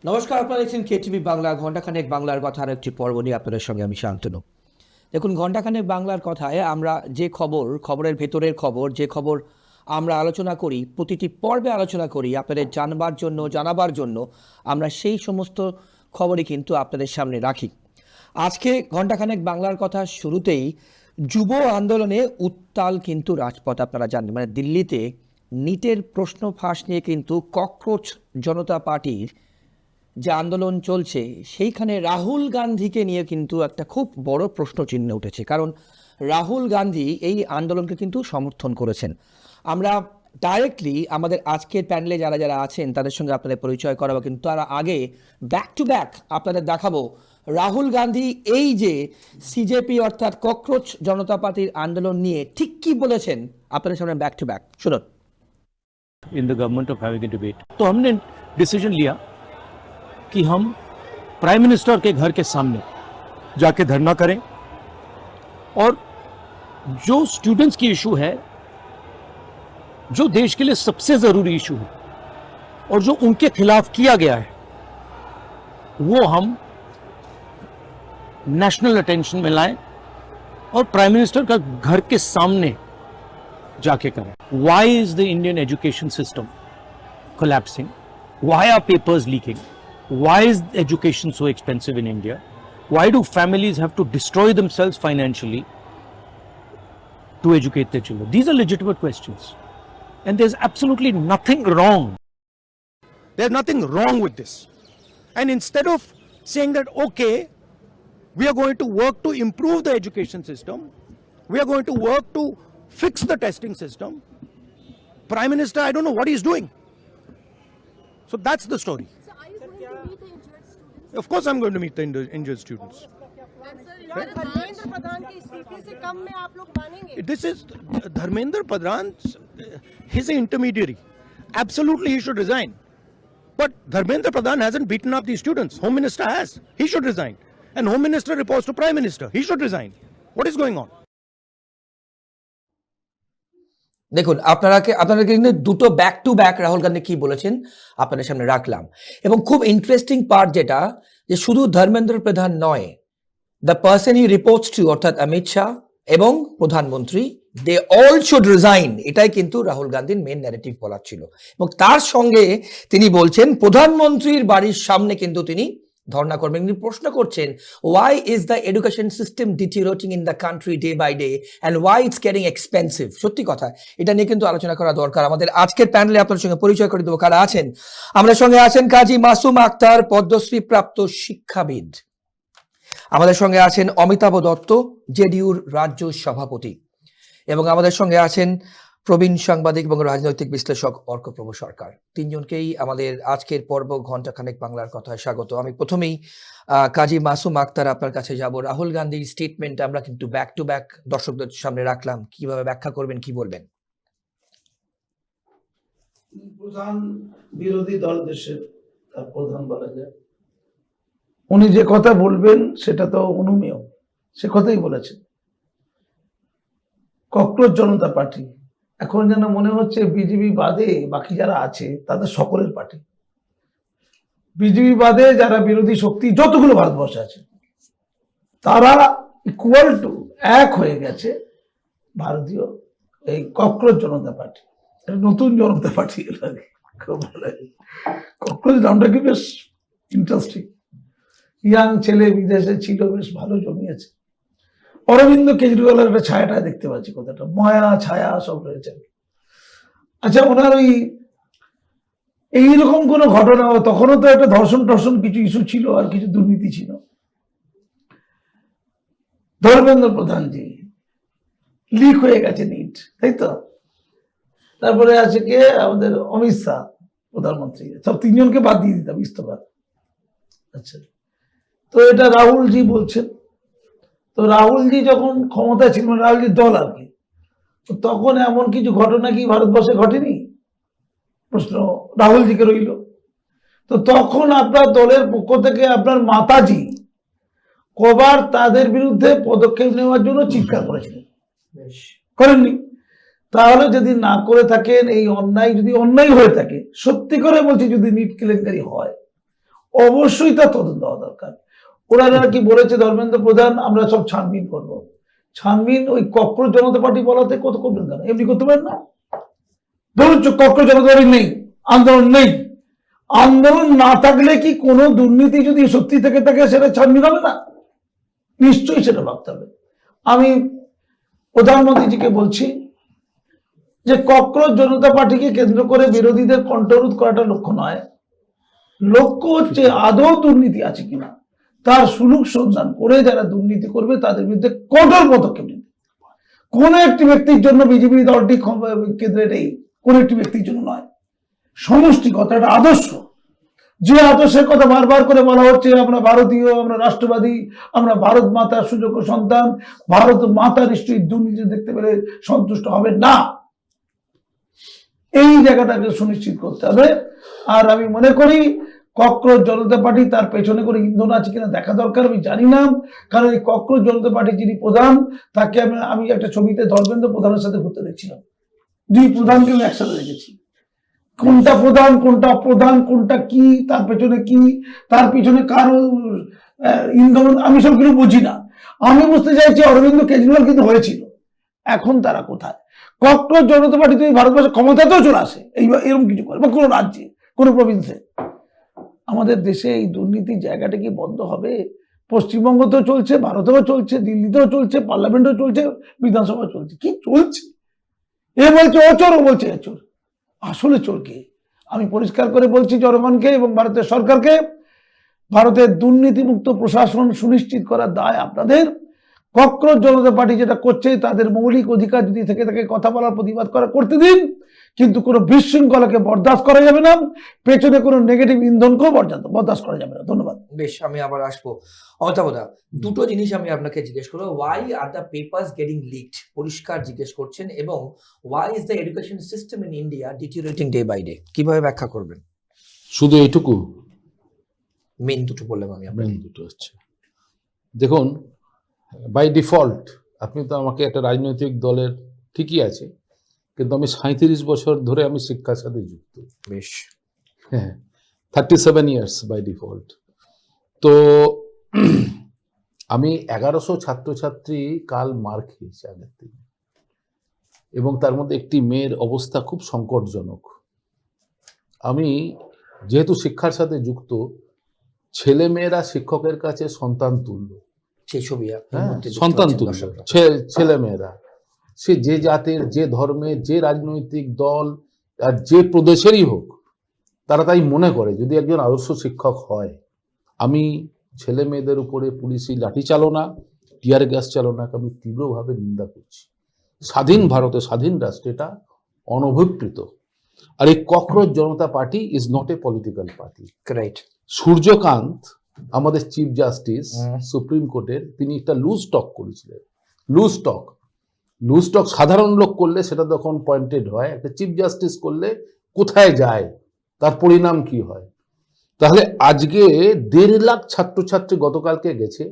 নমস্কার, আপনারা দেখছেন কেটিভি বাংলা ঘণ্টাখানেক বাংলার কথার একটি পর্ব নিয়ে আপনাদের সঙ্গে আমি শান্তনু। দেখুন, ঘণ্টাখানেক বাংলার কথায় আমরা যে খবরের ভেতরের খবর, যে খবর আমরা আলোচনা করি, প্রতিটি পর্বে আলোচনা করি আপনাদের জানাবার জন্য আমরা সেই সমস্ত খবরই কিন্তু আপনাদের সামনে রাখি। আজকে ঘণ্টাখানেক বাংলার কথা শুরুতেই যুব আন্দোলনে উত্তাল কিন্তু রাজপথ। আপনারা জানেন, মানে দিল্লিতে নিটের প্রশ্ন ফাঁস নিয়ে কিন্তু ককরোচ জনতা পার্টির যে আন্দোলন চলছে, সেইখানে রাহুল গান্ধীকে নিয়ে কিন্তু একটা খুব বড় প্রশ্ন চিহ্ন উঠেছে। কারণ রাহুল গান্ধী এই আন্দোলনকে কিন্তু সমর্থন করেছেন। আমরা ডাইরেক্টলি আমাদের আজকের প্যানেলে যারা যারা আছেন তাদের সঙ্গে আপনাদের পরিচয় করাবো, কিন্তু তার আগে ব্যাক টু ব্যাক আপনাদের দেখাবো রাহুল গান্ধী এই যে সিজেপি অর্থাৎ ককরোচ জনতা পার্টির আন্দোলন নিয়ে ঠিক কি বলেছেন। আপনাদের সামনে ব্যাক টু ব্যাক শুনুন। In the government of having a debate, तो हमने डिसीजन लिया कि हम प्राइम मिनिस्टर के घर के सामने जाके धरना करें और जो स्टूडेंट्स की इशू है, जो देश के लिए सबसे जरूरी इशू है और जो उनके खिलाफ किया गया है, वो हम नेशनल अटेंशन में लाएं और प्राइम मिनिस्टर का घर के सामने जाके करें. Why is the Indian education system collapsing? Why are papers leaking? Why is education so expensive in India? Why do families have to destroy themselves financially to educate their children? These are legitimate questions. And there's absolutely nothing wrong. There's nothing wrong with this. And instead of saying that, okay, we are going to work to improve the education system, we are going to work to fix the testing system, Prime Minister, I don't know what he's doing. So that's the story. So are you going to meet the injured students? Of course I'm going to meet the injured students. Dharmendra Pradhan के इस्तीफे से कम में आप लोग मानेंगे? This is Dharmendra Pradhan, he's an intermediary. Absolutely he should resign. But Dharmendra Pradhan hasn't beaten up these students. Home Minister has. He should resign. And Home Minister reports to Prime Minister. He should resign. What is going on? দেখুন, আপনাদেরকে কিন্তু দুটো back to back Rahul Gandhi কি বলেছেন আপনাদের সামনে রাখলাম। এবং খুব ইন্টারেস্টিং পার্ট যেটা, যে শুধু ধর্মেন্দ্র প্রধান নয়, the person he reports to অর্থাৎ অমিত শাহ এবং প্রধানমন্ত্রী, দে অল শুড রিজাইন, এটাই কিন্তু রাহুল গান্ধীর মেন ন্যারেটিভ বলার ছিল। এবং তার সঙ্গে তিনি বলছেন প্রধানমন্ত্রীর বাড়ির সামনে কিন্তু তিনি ধর্ণা করবেন। তিনি প্রশ্ন করছেন, why is the education system deteriorating in the country day by day and why it's getting expensive. সত্যি কথা, এটা নিয়ে কিন্তু আলোচনা করা দরকার। আমাদের আজকের প্যানেলে আপনার সঙ্গে পরিচয় করে দেবো কারা আছেন। আমাদের সঙ্গে আছেন কাজী মাসুম আক্তার, পদ্মশ্রী প্রাপ্ত শিক্ষাবিদ। আমাদের সঙ্গে আছেন অমিতাভ দত্ত, জেডিইউর রাজ্য সভাপতি। এবং আমাদের সঙ্গে আছেন প্রবীণ সাংবাদিক এবং রাজনৈতিক বিশ্লেষক অর্কপ্রভ সরকার। তিনজনকেই আমাদের আজকের পর্ব ঘণ্টাখানেক বাংলার কথায় স্বাগত। আমি প্রথমেই কাজী মাসুম আক্তার আপনার কাছে যাব। রাহুল গান্ধীর স্টেটমেন্ট আমরা কিন্তু ব্যাক টু ব্যাক দর্শকদের সামনে রাখলাম, কিভাবে ব্যাখ্যা করবেন, কি বলবেন? প্রধান বিরোধী দল দেশের, তার প্রধান বলা যায়, উনি যে কথা বলবেন সেটা তো অনুমেয়, সে কথাই বলেছেন। ককরোচ জনতা পার্টি এখন যেন মনে হচ্ছে বিজেপি বাদে বাকি যারা আছে তাদের সকলের পার্টি। বিজেপি বাদে যারা বিরোধী শক্তি যতগুলো ভারতবর্ষে আছে তারা ইকুয়াল টু এক হয়ে গেছে ভারতীয় এই ককরোচ জনতা পার্টি। নতুন জনতা পার্টি, ককরোচ নামটা কি বেশ ইন্টারেস্টিং। ইয়াং ছেলে বিদেশে ছিল, বেশ ভালো জমিয়েছে। অরবিন্দ কেজরিওয়ালের একটা ছায়াটা দেখতে পাচ্ছি, কথাটা মায়া ছায়া সব রয়েছে। আচ্ছা, ওনার ওই এইরকম কোন ঘটনা, তখনও তো একটা ধর্ষণ কিছু ইস্যু ছিল আর কিছু দুর্নীতি ছিল। ধর্মেন্দ্র প্রধানজি লিক হয়ে গেছে নিট, তাই তো। তারপরে আছে কে, আমাদের অমিত শাহ প্রধানমন্ত্রী, সব তিনজনকে বাদ দিয়ে দিতাম ইস্তফা। আচ্ছা, তো এটা রাহুলজি বলছেন। তো রাহুলজি যখন ক্ষমতা ছিল, মানে রাহুলজির দল আর কি, তখন এমন কিছু ঘটনা কি ভারতবর্ষে ঘটেনি? প্রশ্ন রাহুলজিকে রইল। তো তখন আপনার দলের পক্ষ থেকে আপনার মাতাজি কবার তাদের বিরুদ্ধে পদক্ষেপ নেওয়ার জন্য চিৎকার করেছিলেন? করেননি। তাহলে যদি না করে থাকেন, এই অন্যায় যদি অন্যায় হয়ে থাকে, সত্যি করে বলছি, যদি নিট কেলেঙ্কারি হয়, অবশ্যই তার তদন্ত হওয়া দরকার। ওরা যারা কি বলেছে ধর্মেন্দ্র প্রধান, আমরা সব ছানবিন করব, ছানবিন ওই কক্রোচ জনতা পার্টি বলাতে কত করবেন কেন? এমনি করতে পারেন না? ধরুন কক্রোচ জনতা পার্টি নেই, আন্দোলন নেই, আন্দোলন না থাকলে কি কোনো দুর্নীতি যদি সত্যি থেকে থাকে সেটা ছানবিন হবে না? নিশ্চয়ই সেটা ভাবতে হবে। আমি প্রধানমন্ত্রীজিকে বলছি যে কক্রোচ জনতা পার্টিকে কেন্দ্র করে বিরোধীদের কণ্ঠরোধ করাটা লক্ষ্য নয়, লক্ষ্য হচ্ছে আদৌ দুর্নীতি আছে কিনা তার সুলুক সন্ধান করে যারা দুর্নীতি করবে তাদের বিরুদ্ধে কঠোর পদক্ষেপ নিতে। কোন একটি ব্যক্তির জন্য বিজেপি দলটি কেন্দ্রে নেই, কোন একটি ব্যক্তির জন্য নয়, সমষ্টিগত একটা আদর্শ, যে আদর্শের কথা বারবার করে বলা হচ্ছে আমরা ভারতীয়, আমরা রাষ্ট্রবাদী, আমরা ভারত মাতার সুযোগ্য সন্তান, ভারত মাতা নিশ্চয়ই দুর্নীতি দেখতে পেলে সন্তুষ্ট হবে না, এই জায়গাটাকে সুনিশ্চিত করতে হবে। আর আমি মনে করি কক্রোচ জনতা পার্টি তার পেছনে করে ইন্ধন আছে কিনা দেখা দরকার, আমি জানি না, কারণ এই কক্রোচ জনতা পার্টি যিনি প্রধান তাকে আমি একটা ছবিতে ধর্মেন্দ্র প্রধানের সাথে ঘুরতে দেখছিলাম, দুই প্রধানকে আমি একসাথে দেখেছি, কোনটা প্রধান কোনটা প্রধান কোনটা কি, তার পেছনে কি, তার পিছনে কার ইন্ধন, আমি সব কিছু বুঝি না। আমি বুঝতে চাইছি অরবিন্দ কেজরিওয়াল কিন্তু হয়েছিল, এখন তারা কোথায়? কক্রোচ জনতা পার্টি যদি ভারতবর্ষের ক্ষমতাতেও চলে আসে এরকম কিছু করে, বা কোনো রাজ্যে কোনো প্রভিন্সে, আমাদের দেশে এই দুর্নীতির জায়গাটা কি বন্ধ হবে? পশ্চিমবঙ্গতেও চলছে, ভারতেও চলছে, দিল্লিতেও চলছে, পার্লামেন্টেও চলছে, বিধানসভাও চলছে, কি চলছে? এ বলছে ও চোর, ও বলছে এ চোর, আসলে চোর কে? আমি পরিষ্কার করে বলছি জনগণকে এবং ভারতের সরকারকে, ভারতের দুর্নীতিমুক্ত প্রশাসন সুনিশ্চিত করার দায় আপনাদের। কক্রোচ জনতা পার্টি যেটা করছে তাদের মৌলিক অধিকার যদি থেকে থাকে কথা বলার প্রতিবাদ করা করতে দিন, কিন্তু কোনো বিশৃঙ্খলাকে বরদাস্ত করা যাবে না, পেছনে কোনো নেগেটিভ ইন্ধনকেও বরদাস্ত করা যাবে না। ধন্যবাদ। বেশ, আমি আবার আসবো। অমিতাভদা, দুটো জিনিস আমি আপনাকে জিজ্ঞেস করবো। Why are the papers getting leaked, পরিষ্কার জিজ্ঞেস করছেন, এবং why is the education system in India deteriorating day by day, কিভাবে ব্যাখ্যা করবেন? শুধু এইটুকু? মেন দুটো বললাম আমি আপনাকে। মেন দুটো হচ্ছে, দেখুন, বাই ডিফল্ট আপনি তো আমাকে একটা রাজনৈতিক দলের, ঠিকই আছে, কিন্তু আমি 37 বছর ধরে আমি শিক্ষার সাথে যুক্ত। বেশ, হ্যাঁ, 37 ইয়ার্স বাই ডিফল্ট। তো আমি 1100 ছাত্রছাত্রী কাল মার খেয়েছি আগের থেকে, এবং তার মধ্যে একটি মেয়ের অবস্থা খুব সংকটজনক। আমি যেহেতু শিক্ষার সাথে যুক্ত, ছেলে মেয়েরা শিক্ষকের কাছে সন্তান তুল্য, সেই ছবি হ্যাঁ, সন্তান তুল্য ছেলে মেয়েরা, সে যে জাতের, যে ধর্মের, যে রাজনৈতিক দল আর যে প্রদেশেরই হোক, তারা তাই মনে করে যদি একজন আদর্শ শিক্ষক হয়। আমি ছেলে মেয়েদের উপরে পুলিশি লাঠি চালনা, টিয়ার গ্যাস চালনাকে আমি তীব্রভাবে নিন্দা করছি। স্বাধীন ভারতে, স্বাধীন রাষ্ট্রে এটা অনভিপ্রেত। আর এই cockroach Janata party is not a political party. Right. Suryakant, আমাদের চিফ জাস্টিস সুপ্রিম কোর্টের, তিনি একটা লুজ টক করেছিলেন। লুজ টক সাধারণ লোক করলে সেটা তখন পয়েন্টেড হয়, একটা চিফ জাস্টিস করলে কোথায় যায়, তার পরিণাম কি হয়। তাহলে আজকে 1.5 লাখ ছাত্রছাত্রী গতকালকে গেছে,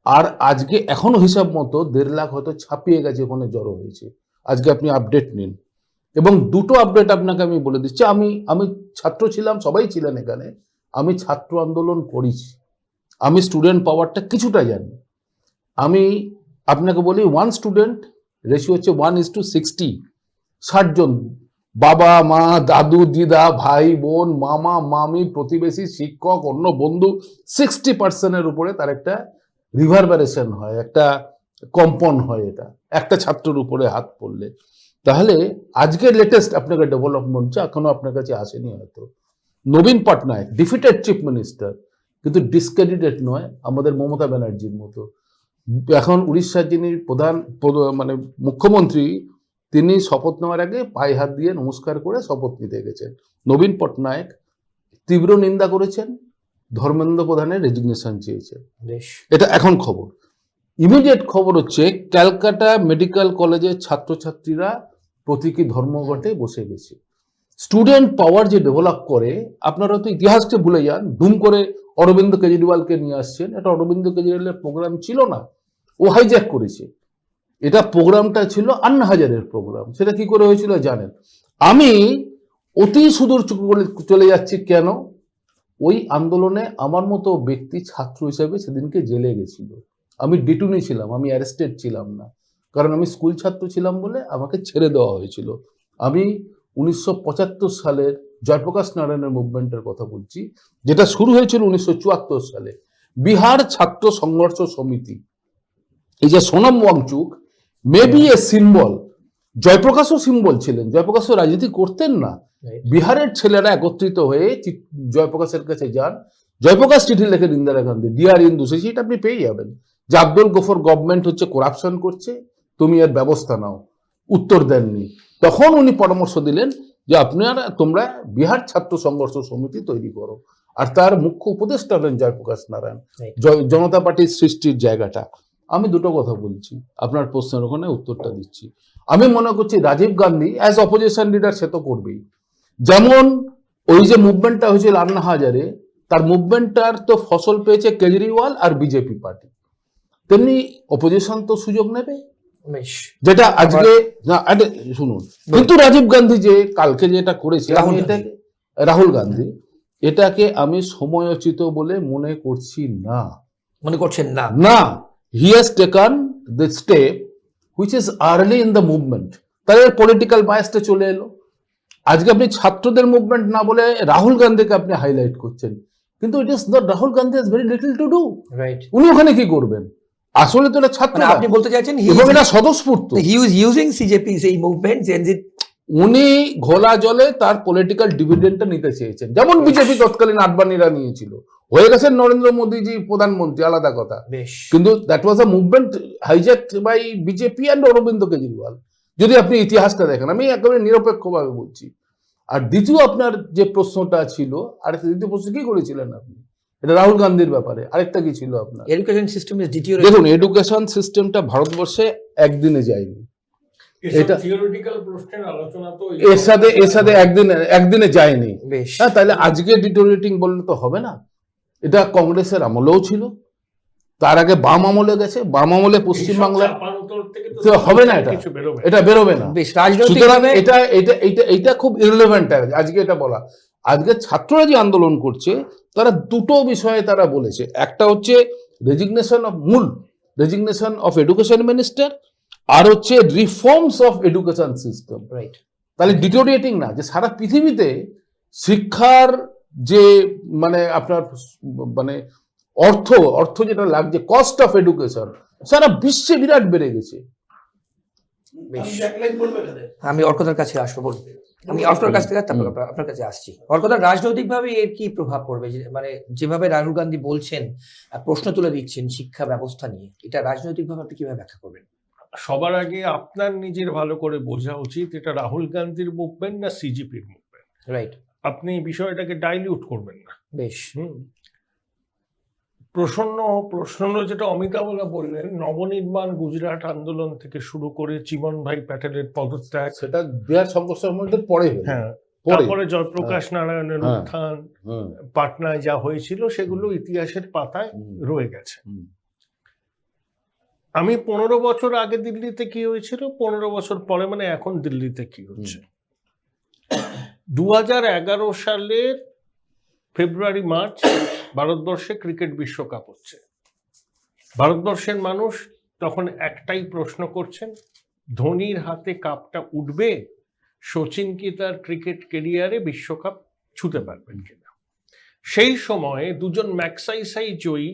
আর আজকে এখনো হিসাব মতো 1.5 লাখ হয়তো ছাপিয়ে গেছে, ওখানে জড়ো হয়েছে। আজকে আপনি আপডেট নিন, এবং দুটো আপডেট আপনাকে আমি বলে দিচ্ছি। আমি ছাত্র ছিলাম, সবাই ছিলেন এখানে, আমি ছাত্র আন্দোলন করেছি, আমি স্টুডেন্ট পাওয়ারটা কিছুটা জানি। আমি আপনাকে বলি, 1 স্টুডেন্ট রেশিও হচ্ছে 1:60। 60 জন, বাবা মা, দাদু দিদা, ভাই বোন, মামা মামি, প্রতিবেশী, শিক্ষক, অন্য বন্ধু, 60% উপরে তার একটা রিভারবারেশন হয়, একটা কম্পন হয়। এটা একটা ছাত্রের উপরে হাত পড়লে। তাহলে আজকে লেটেস্ট আপনাকে ডেভেলপমেন্ট এখনো আপনার কাছে আসেনি হয়তো, নবীন পটনায়ক ডিফিটেড চিফ মিনিস্টার, কিন্তু ডিসক্রেডিটেড নয় আমাদের মমতা ব্যানার্জির মতো। এখন উড়িষ্যার যিনি মানে মুখ্যমন্ত্রী, তিনি শপথ নেওয়ার আগে পায়ে হাত দিয়ে নমস্কার করে শপথ নিতে গেছেন। নবীন পটনায়ক তীব্র নিন্দা করেছেন, ধর্মেন্দ্র প্রধানের রেজিগনেশন চেয়েছেন। এটা এখন খবর। ইমিডিয়েট খবর হচ্ছে ক্যালকাটা মেডিকেল কলেজের ছাত্রছাত্রীরা প্রতীকী ধর্মঘটে বসে গেছে। স্টুডেন্ট পাওয়ার যে ডেভেলপ করে, আপনারা তো ইতিহাসকে ভুলে যান, ধুম করে অরবিন্দ কেজরিওয়ালকে নিয়ে আসছেন। এটা অরবিন্দ কেজরিওয়ালের প্রোগ্রাম ছিল না, ও হাইজ্যাক করেছে। এটা প্রোগ্রামটা ছিল আন্না হাজারের প্রোগ্রাম। সেটা কি করে হয়েছিল জানেন? আমি অতি সুদূর চলে যাচ্ছি কেন, ওই আন্দোলনে আমার মতো ব্যক্তি ছাত্র হিসেবে সেদিনকে জেলে গেছিল। আমি ডিটুনি ছিলাম, আমি অ্যারেস্টেড ছিলাম না, কারণ আমি স্কুল ছাত্র ছিলাম বলে আমাকে ছেড়ে দেওয়া হয়েছিল। আমি 1975 সালের জয়প্রকাশ নারায়ণের মুভমেন্টের কথা বলছি, যেটা শুরু হয়েছিল 1974 সালে। বিহার ছাত্র সংঘর্ষ সমিতি, এই যে Sonam Wangchuk maybe a symbol, জয়প্রকাশও সিম্বল ছিলেন, জয়প্রকাশও রাজনীতি করতেন না। বিহারের ছেলেরা একত্রিত হয়ে জয়প্রকাশের কাছে যান, জয়প্রকাশ চিঠি লেখেন ইন্দিরা গান্ধী, ডিয়ার ইন্দু, সেই চিঠিটা আপনি পেয়ে যাবেন, যে আব্দুল গফর গভর্নমেন্ট হচ্ছে করাপশন করছে, তুমি এর ব্যবস্থা নাও। উত্তর দেননি। তখন উনি পরামর্শ দিলেন যে তোমরা বিহার ছাত্র সংঘর্ষ সমিতি তৈরি করো, আর তার মুখ্য উপদেষ্টা হলেন জয়প্রকাশ নারায়ণ, জনতা পার্টির সৃষ্টির জায়গাটা। আমি দুটো কথা বলছি, আপনার প্রশ্নের ওখানে উত্তরটা দিচ্ছি। আমি মনে করছি Rajiv Gandhi as opposition leader সে তো করবেই, যেমন ওই যে মুভমেন্টটা হয়েছিল আন্না হাজারে, তার মুভমেন্টটার তো ফসল পেয়েছে কেজরিওয়াল আর বিজেপি পার্টি, তেমনি অপোজিশন তো সুযোগ নেবে, যেটা আজকে না শুনুন। কিন্তু রাজীব গান্ধী যে কালকে যেটা করেছে, রাহুল গান্ধী, এটাকে আমি সময়োচিত বলে মনে করছি না। মনে করছেন না? না, he has taken the step which is early in the movement. তাহলে পলিটিক্যাল বায়াসটা চলে এলো। আজকে আপনি ছাত্রদের মুভমেন্ট না বলে রাহুল গান্ধীকে আপনি হাইলাইট করছেন, কিন্তু it is not, Rahul Gandhi has very little to do. Right. উনি ওখানে কি করবেন? আসলে তো এটা ছাত্র, আপনি বলতে চাইছেন এবং এটা স্বতঃস্ফূর্ত। হি ইজ ইউজিং সিজেপি এই মুভমেন্ট, উনি ঘোলা জলে তার পলিটিক্যাল ডিভিডেন্ডটা নিতে চেয়েছেন, যেমন বিজেপি তৎকালীন আডবাণীরা নিয়েছিল। হয়ে গেছেন নরেন্দ্র মোদীজি প্রধানমন্ত্রী, আলাদা কথা, কিন্তু that was a movement hijacked by BJP and Arvind Kejriwal. যদি আপনি ইতিহাসটা দেখেন, আমি একেবারে নিরপেক্ষভাবে বলছি। আর দ্বিতীয় আপনার যে প্রশ্নটা ছিল, আরেকটা দ্বিতীয় প্রশ্ন কি করেছিলেন আপনি, এটা রাহুল গান্ধীর ব্যাপারে। আরেকটা কি ছিল আপনার? Education system is deteriorating. দেখুন, এডুকেশন সিস্টেমটা ভারতবর্ষে একদিনে যায়নি, এটা থিওরিটিক্যাল প্রশ্নের আলোচনা তো এর সাথে একদিনে যায়নি। হ্যাঁ, তাহলে আজকে ডিটোরিয়েটিং বললে তো হবে না। এটা কংগ্রেসের আমলেও ছিল, তার আগে বাম আমলে গেছে, বাম আমলে পশ্চিমবাংলায় হবে না, এটা বেরোবে না। সুতরাং এটা খুব ইররিলেভেন্ট আজকে এটা বলা। আজকে ছাত্ররা যে আন্দোলন করছে, তারা দুটো বিষয়ে তারা বলেছে। একটা হচ্ছে রেজিগনেশন অফ এডুকেশন মিনিস্টার, আর হচ্ছে reforms of education system. Right. তাহলে ডিটোরিয়েটিং না, যে সারা পৃথিবীতে শিক্ষার যে মানে আপনার মানে অর্থ যেটা লাগছে, কস্ট অফ এডুকেশন সারা বিশ্বে বিরাট বেড়ে গেছে। আমি অর্কদার কাছে আসবো, বলবো আমি অর্কদার কাছ থেকে আপনার কাছে আসছি। অর্কদা, রাজনৈতিকভাবে এর কি প্রভাব পড়বে? মানে যেভাবে রাহুল গান্ধী বলছেন, প্রশ্ন তুলে দিচ্ছেন শিক্ষা ব্যবস্থা নিয়ে, এটা রাজনৈতিকভাবে আপনি কিভাবে ব্যাখ্যা করবেন? সবার আগে আপনার নিজের ভালো করে বোঝা উচিত এটা রাহুল গান্ধীর মুভমেন্ট না সিজিপির মুভমেন্ট। রাইট। আপনি বিষয়টাকে ডাইলিউট করবেন না। বেশ। প্রসন্ন যেটা অমিতাভরা বললেন, নবনির্মাণ গুজরাট আন্দোলন থেকে শুরু করে চিমন ভাই প্যাটেলের পদত্যাগ, সেটা বিহার সংঘর্ষের মধ্যে পরে, হ্যাঁ, তারপরে জয়প্রকাশ নারায়ণের উত্থান, পাটনায় যা হয়েছিল, সেগুলো ইতিহাসের পাতায় রয়ে গেছে। আমি 15 বছর আগে দিল্লিতে কি হয়েছিল, 15 বছর পরে মানে এখন দিল্লিতে কি হচ্ছে। 2011 সালের ফেব্রুয়ারি মার্চ ভারতবর্ষে ক্রিকেট বিশ্বকাপ হচ্ছে। ভারতবর্ষের মানুষ তখন একটাই প্রশ্ন করছেন, ধোনির হাতে কাপটা উঠবে, সচিন কি তার ক্রিকেট ক্যারিয়ারে বিশ্বকাপ ছুঁতে পারবেন কিনা। সেই সময়ে দুজন ম্যাগসাইসাই জয়ী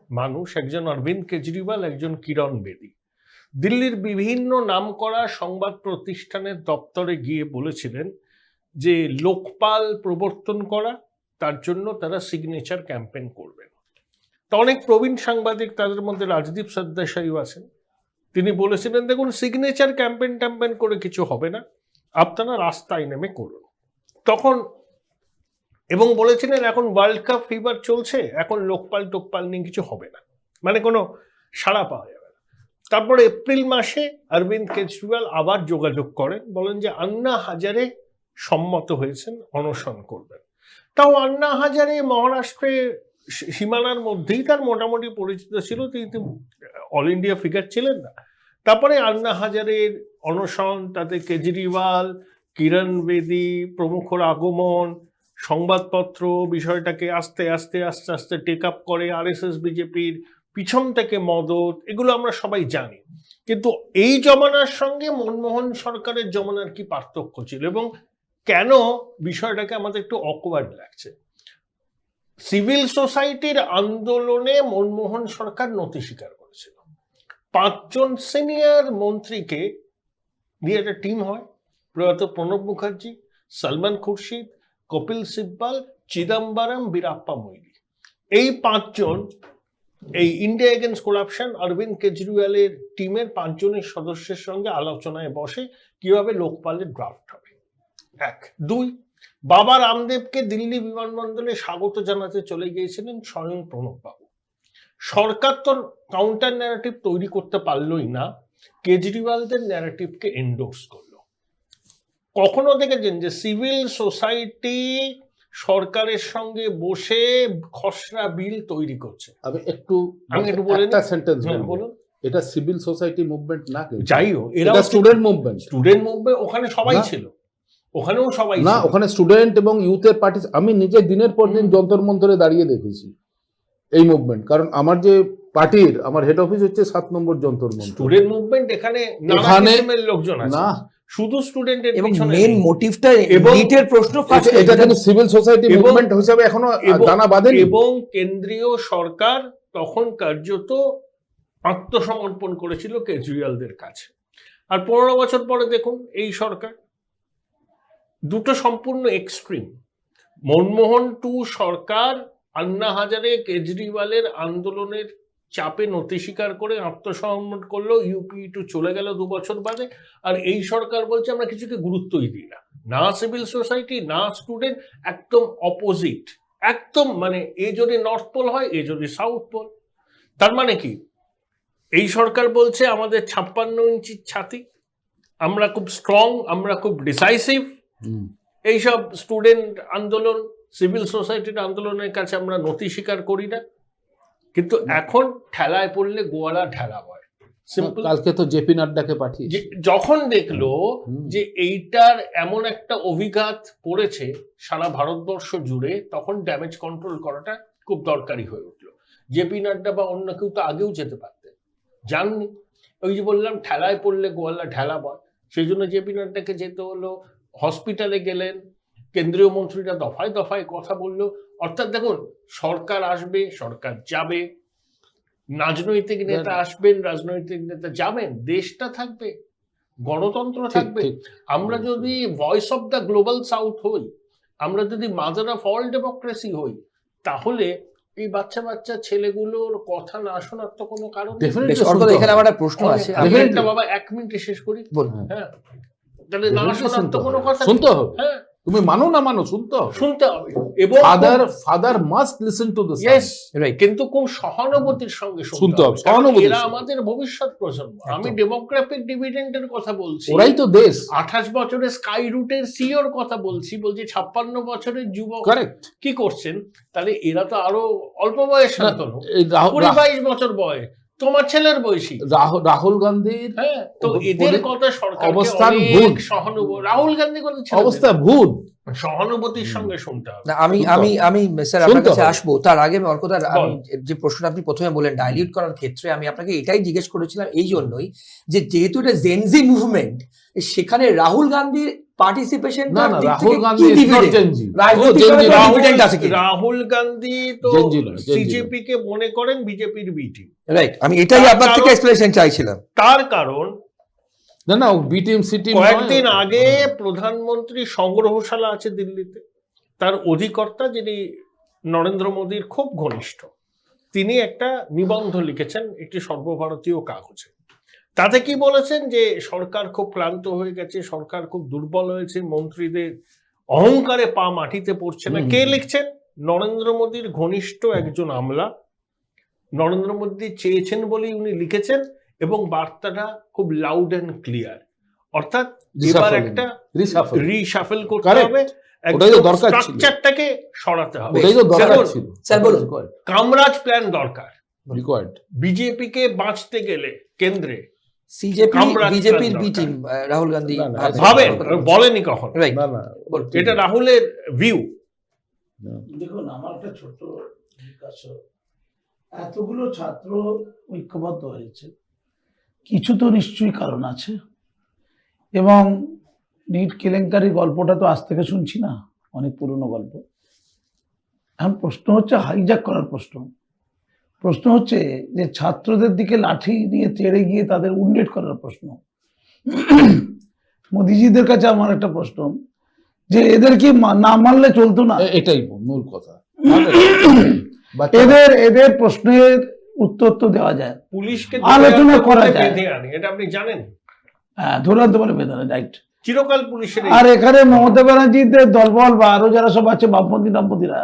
মানুষ, একজন অরবিন্দ কেজরিওয়াল, একজন কিরণ বেদি, দিল্লির বিভিন্ন নামকরা সংবাদ প্রতিষ্ঠানের দপ্তরে গিয়ে বলেছিলেন যে লোকপাল প্রবর্তন করা, তার জন্য তারা সিগনেচার ক্যাম্পেইন করবেন। তো অনেক প্রবীণ সাংবাদিক, তাদের মধ্যে রাজদীপ সরদেশাইও আছেন, তিনি বলেছিলেন দেখুন সিগনেচার ক্যাম্পেইন করে কিছু হবে না, আপনারা রাস্তায় নেমে করুন। তখন এবং বলেছিলেন এখন ওয়ার্ল্ড কাপ ফিভার চলছে, এখন লোকপাল নিয়ে কিছু হবে না, মানে কোনো সাড়া পাওয়া যাবে না। তারপরে এপ্রিল মাসে অরবিন্দ কেজরিওয়াল আবার যোগাযোগ করেন, বলেন যে আন্না হাজারে সম্মত হয়েছেন, অনশন করবেন। তাও আন্না হাজারে মহারাষ্ট্রে সীমানার মধ্যেই তার মোটামুটি পরিচিত ছিল, তিনি অল ইন্ডিয়া ফিগার ছিলেন না। তারপরে আন্না হাজারের অনশন, তাতে কেজরিওয়াল, কিরণ বেদি প্রমুখর আগমন, সংবাদপত্র বিষয়টাকে আস্তে আস্তে আস্তে আস্তে টেক আপ করে, আরএসএস বিজেপির পিছন থেকে মদত, এগুলো আমরা সবাই জানি। কিন্তু এই জমানার সঙ্গে মনমোহন সরকারের জমানার কি পার্থক্য ছিল এবং কেন বিষয়টাকে আমাদের একটু অকওয়ার্ড লাগছে? সিভিল সোসাইটির আন্দোলনে মনমোহন সরকার নতি স্বীকার করেছিল। 5 জন সিনিয়র মন্ত্রীকে দিয়ে একটা টিম হয়, প্রয়াত প্রণব মুখার্জি, সলমান খুরশিদ, কপিল সিব্বাল, চিদম্বরম, বীরাপ্পা মৈলি। এই 5 জন এই ইন্ডিয়া এগেন্স্ট করাপশন অরবিন্দ কেজরিওয়ালের টিমের 5 জনের সদস্যের সঙ্গে আলোচনায় বসে কিভাবে লোকপালের ড্রাফট হবে। 1 2 বাবা রামদেবকে দিল্লি বিমানবন্দরে স্বাগত জানাতে চলে গিয়েছিলেন স্বয়ং প্রণববাবু। সরকার তো কাউন্টার ন্যারেটিভ তৈরি করতে পারলই না, কেজরিওয়ালদের ন্যারেটিভকে এন্ডোর্স করলো। কখনো দেখেছেন যে সিভিল সোসাইটি সরকারের সঙ্গে বসে খসড়া বিল তৈরি করছে? আমি একটু বলে একটা সেন্টেন্স বলুন। এটা সিভিল সোসাইটি মুভমেন্ট না, যাই হোক, এটা স্টুডেন্ট মুভমেন্ট। স্টুডেন্ট মুভমেন্ট, ওখানে সবাই ছিল, ওখানেও সবাই না, ছিল। ওখানে স্টুডেন্ট এবং ইউথের পার্টি। আমি নিজে দিনের পর দিন যন্তর মন্তরে দাঁড়িয়ে দেখেছি এই মুভমেন্ট, কারণ আমার যে পার্টির আমার হেড অফিস হচ্ছে 7 নম্বর যন্তর মন্তর। স্টুডেন্ট মুভমেন্ট এখানে নানা এখানে কিসিমের লোকজন আছে, না শুধু স্টুডেন্টের এবং পিছনে মেন নেই। মোটিভটা এবং নিটের প্রশ্ন ফার্স্ট এটা কিন্তু সিভিল সোসাইটি এবং- মুভমেন্ট হিসাবে এখনো এবং- দানা বাঁধেনি। এবং কেন্দ্রীয় সরকার তখন কার্যত আত্মসমর্পণ করেছিল কেজরিওয়ালদের কাছে। আর 15 বছর পরে দেখুন এই সরকার, দুটো সম্পূর্ণ এক্সট্রিম। মনমোহন 2 সরকার আন্না হাজারে কেজরিওয়ালের আন্দোলনের চাপে নতি স্বীকার করে আত্মসমর্পণ করলো, ইউপি টু চলে গেল 2 বছর বাদে। আর এই সরকার বলছে আমরা কিছুকে গুরুত্বই দিই না, না সিভিল সোসাইটি না স্টুডেন্ট, একদম অপোজিট। একদম মানে এ যদি নর্থ পোল হয়, এ যদি সাউথ পোল। তার মানে কি, এই সরকার বলছে আমাদের 56 ইঞ্চির ছাতি, আমরা খুব স্ট্রং, আমরা খুব ডিসাইসিভ, এইসব স্টুডেন্ট আন্দোলন সিভিল সোসাইটির আন্দোলনের কাছে আমরা নতি স্বীকার করি না। কিন্তু এখন ঠেলায় পড়লে গোয়ালা ঠেলা হয়, সিম্পল। কালকে তো জেপি নাড্ডাকে পাঠিয়ে যখন দেখলো যে এইটার এমন একটা অভিঘাত পড়েছে সারা ভারতবর্ষ জুড়ে, তখন ড্যামেজ কন্ট্রোল করাটা খুব দরকারি হয়ে উঠলো। জেপি নাড্ডা বা অন্য কেউ তো আগেও যেতে পারতেন, জাননি। ওই যে বললাম ঠেলায় পড়লে গোয়ালা ঠেলা বয়, সেই জন্য জেপি নাড্ডাকে যেতে হলো। হসপিটালে গেলেন, কেন্দ্রীয় মন্ত্রীরা দফায় দফায় কথা বললো। অর্থাৎ দেখুন, সরকার আসবে, সরকার যাবে, রাজনৈতিক নেতা আসবেন, রাজনৈতিক নেতা যাবেন, দেশটা থাকবে, গণতন্ত্র থাকবে। আমরা যদি voice of the global south হই, আমরা যদি মাদার অফ অল ডেমোক্রেসি হই, তাহলে এই বাচ্চা বাচ্চা ছেলেগুলোর কথা না শোনার তো কোনো কারণ নেই। বেশ, অর্থাৎ এখানে আমার একটা প্রশ্ন আছে। আমি একটা বাবা 1 মিনিটে শেষ করি। বলুন। হ্যাঁ, তাহলে না শোনার তো কোনো কথা নেই। শুনতে হবে, হ্যাঁ, তুমি মানো না মানো শুনতে হবে। শুনতে হবে। এবং father must listen to the yes, Right. কিন্তু খুব সহানুভূতির সঙ্গে শুনতে হবে, কারণ সহানুভূতির এরা সঙ্গে। আমাদের ভবিষ্যৎ প্রজন্ম। আমি একদম। ডেমোগ্রাফিক ডিভিডেন্ডের কথা বলছি, ওরাই তো দেশ। 28 বছরের স্কাই রুটের সিওর কথা বলছি। 56 বছরের যুবক কারেক্ট। কি করছেন? তাহলে এরা তো আরো অল্প বয়স, শান্তনু, এই 20-22 বছর বয়স, তোমার ছেলের বয়সী। রাহুল গান্ধীর হ্যাঁ, তো এদের কথা সরকার অবস্থান ভুল। সহানুভূতি, রাহুল গান্ধী কথা অবস্থা ভুল। সহানুভূতির সঙ্গে শুনতে হবে। না, আমি শুনতে আমি হবে। আমি স্যার আপনার শুনতে কাছে হবে। আসবো, তার আগে আমি অর্কদার, আমি বল। যে প্রশ্নটা আপনি প্রথমে বলেন ডাইলিউট করার ক্ষেত্রে, আমি আপনাকে এটাই জিজ্ঞেস করেছিলাম এই জন্যই যে যেহেতু এটা জেনজি মুভমেন্ট, সেখানে রাহুল গান্ধীর পার্টিসিপেশন না না, Rahul Gandhi is not Gen Z. আছে কি? রাহুল গান্ধী তো Gen Z নয়, Gen Z সিজেপি কে মনে করেন বিজেপির বি টিম। রাইট, আমি এটাই আপনার থেকে এক্সপ্লেনেশন চাইছিলাম। তার কারণ না না, বিটিএম সিটি কয়েকদিন আগে প্রধানমন্ত্রী সংগ্রহশালা আছে দিল্লিতে, তার অধিকর্তা যিনি নরেন্দ্র মোদীর খুব ঘনিষ্ঠ, তিনি একটা নিবন্ধ লিখেছেন একটি সর্বভারতীয় কাগজে। তাতে কি বলেছেন যে সরকার খুব ক্লান্ত হয়ে গেছে, সরকার খুব দুর্বল হয়েছে, মন্ত্রীদের অহংকারে পা মাটিতে পড়ছে না। কে লিখছেন? নরেন্দ্র মোদীর ঘনিষ্ঠ একজন আমলা। নরেন্দ্র মোদী চেয়েছেন বলেই উনি লিখেছেন, এবং বার্তাটা খুব লাউড অ্যান্ড ক্লিয়ার। অর্থাৎ এবার একটা রিশাফেল করতে Correct. হবে, ওটাই তো দরকার ছিল। স্ট্রাকচারটাকে সরাতে হবে। ওটাই তো দরকার দেখুন, ছিল। স্যার বলুন। কামরাজ প্ল্যান দরকার। রিকোয়ার্ড। বিজেপি কে বাঁচতে গেলে কেন্দ্রে সিজেপি আমরা বিজেপির দরকার। বি টিম রাহুল গান্ধী না, না, ভাবছেন। ভাবেন, বলেনি কখন। রাইট, না না, এটা রাহুলের ভিউ। দেখুন আমার একটা ছোট জিজ্ঞাসা, এতগুলো ছাত্র ঐক্যবদ্ধ হয়েছে, কিছু তো নিশ্চয়ই কারণ আছে, এবং নিট কেলেঙ্কারি গল্পটা তো আজ থেকে শুনছি না, অনেক পুরনো গল্প। এখন প্রশ্ন হচ্ছে হাইজ্যাক করার প্রশ্ন হচ্ছে যে ছাত্রদের দিকে লাঠি নিয়ে তেড়ে গিয়ে তাদের উন্ডেট করার প্রশ্ন। মোদিজিদের কাছে আমার একটা প্রশ্ন, যে এদেরকে না মারলে চলতো না? এটাই মূল কথা। এদের প্রশ্নের উত্তর তো দেওয়া যায়, পুলিশকে আলোচনা করা যায়। বেঁধে আনে, এটা আপনি জানেন? হ্যাঁ, ধরান্ত বলে বেদনা, রাইট। চিরকাল পুলিশের আর এখানে মমতা ব্যানার্জিদের দলবল বা আরো যারা সব আছে বামপন্থী টামপন্থীরা,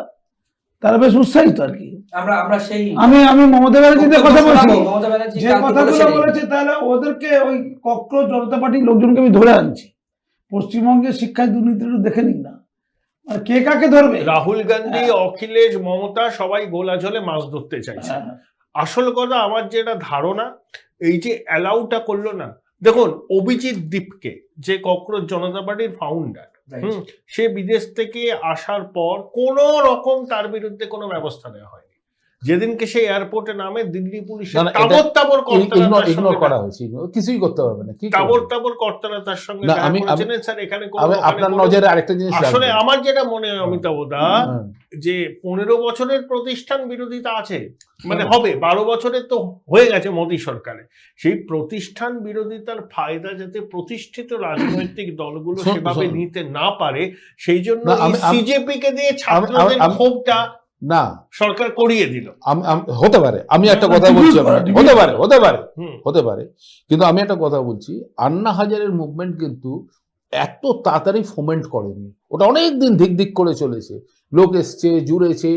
তারা বেশ উৎসাহিত আর কি। আমরা সেই আমি মমতা ব্যানার্জিদের কথা বলছি, মমতা ব্যানার্জি যে কালকে কথাগুলো বলেছেন। বলেছে তাহলে ওদেরকে ওই ককরোচ জনতা পার্টির লোকজনকে আমি ধরে আনছি। পশ্চিমবঙ্গের শিক্ষায় দুর্নীতিটা দেখে নিন না, আর কে কাকে ধরবে। রাহুল গান্ধী, অখিলেশ, মমতা সবাই গোলা ঝোলে মাছ ধরতে চাইছে। হ্যাঁ, আসল কথা আমার যেটা ধারণা, এই যে অ্যালাউটা করলো না, দেখুন অভিজিৎ দীপকে, যে ককরোচ জনতা পার্টির ফাউন্ডার, সে বিদেশ থেকে আসার পর কোন রকম তার বিরুদ্ধে কোনো ব্যবস্থা নেওয়া হয়নি। যেদিনকে সে এয়ারপোর্টে নামে, দিল্লি পুলিশের তাবর ইগনোর করা হয়েছে, কিছুই করতে পারবে না। কি তাবর কর্তারা তার সঙ্গে না, দেখা আমি করেছিলেন। স্যার এখানে আপনার নজরে আরেকটা জিনিস আসলে রাখবেন। আমার যেটা মনে হয় অমিতাভ দা, যে 15 বছরের প্রতিষ্ঠান বিরোধিতা আছে, মানে হবে 12 বছরের তো হয়ে গেছে মোদী সরকারে, সেই প্রতিষ্ঠান বিরোধিতার ফায়দা যাতে প্রতিষ্ঠিত রাজনৈতিক দলগুলো সেভাবে নিতে না পারে, সেই জন্য সিজেপি কে দিয়ে ছাত্রদের ক্ষোভটা না সরকার করিয়ে দিল। হতে পারে, আমি একটা কথা বলছি, হতে পারে, কিন্তু আমি একটা কথা বলছি, আন্না হাজারের মুভমেন্ট কিন্তু এত তাড়াতাড়ি ফোমেন্ট করেনি, ওটা অনেক দিন ধিক করে চলেছে, লোক এসছে, জুড়েছে,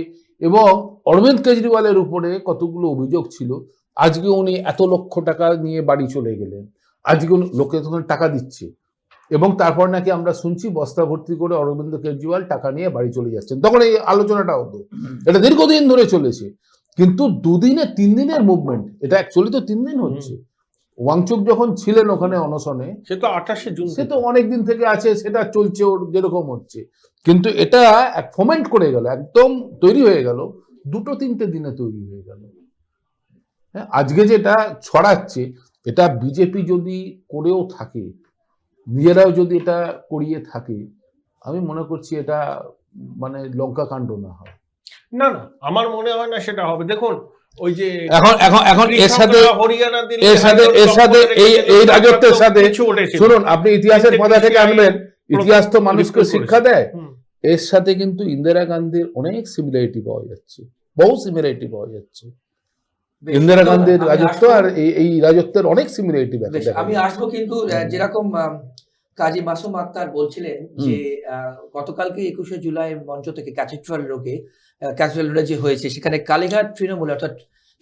এবং অরবিন্দ কেজরিওয়ালের উপরে কতগুলো অভিযোগ ছিল। আজকে উনি এত লক্ষ টাকা নিয়ে বাড়ি চলে গেলেন, আজকে লোকে তখন টাকা দিচ্ছে, এবং তারপর নাকি আমরা শুনছি বস্তা ভর্তি করে অরবিন্দ কেজরিওয়াল টাকা নিয়ে বাড়ি চলে যাচ্ছেন। তখন এই আলোচনাটা হতো, এটা দীর্ঘদিন ধরে চলেছে, কিন্তু 2-3 দিনের মুভমেন্ট, এটা অ্যাকচুয়ালি তো 3 দিন হচ্ছে। ওয়াংচুক যখন ছিলেন ওখানে অনশনে, সে তো 28শে জুন, সে তো অনেক দিন থেকে আছে, সেটা চলছে ওর যেরকম হচ্ছে, কিন্তু এটা এক ফোমেন্ট করে গেল, একদম তৈরি হয়ে গেল 2-3 দিনে তৈরি হয়ে গেল। হ্যাঁ, আজকে যেটা ছড়াচ্ছে, এটা বিজেপি যদি করেও থাকে, নিজেরাও যদি এটা করিয়ে থাকে, আমি মনে করছি এটা মানে লঙ্কা কাণ্ড না হয়। না না, আমার মনে হয় না সেটা হবে। দেখুন ওই যে এখন এর সাথে এই রাজত্বের সাথে, শুনুন, আপনি ইতিহাসের পথা থেকে আনবেন, ইতিহাস তো মানুষকে শিক্ষা দেয়, এর সাথে কিন্তু ইন্দিরা গান্ধীর অনেক সিমিলারিটি পাওয়া যাচ্ছে, বহু সিমিলারিটি পাওয়া যাচ্ছে। ইন্দিরা গান্ধীর রাজত্ব আর এই রাজত্বের অনেক সিমিলারিটি দেখা যায়। আমি আসবো, কিন্তু যেরকম কাজী মাসুম আক্তার বলছিলেন যে গতকালকে 21শে জুলাই মঞ্চ থেকে ক্যাথিড্রাল রোডে যে হয়েছে, সেখানে কালীঘাট তৃণমূল, অর্থাৎ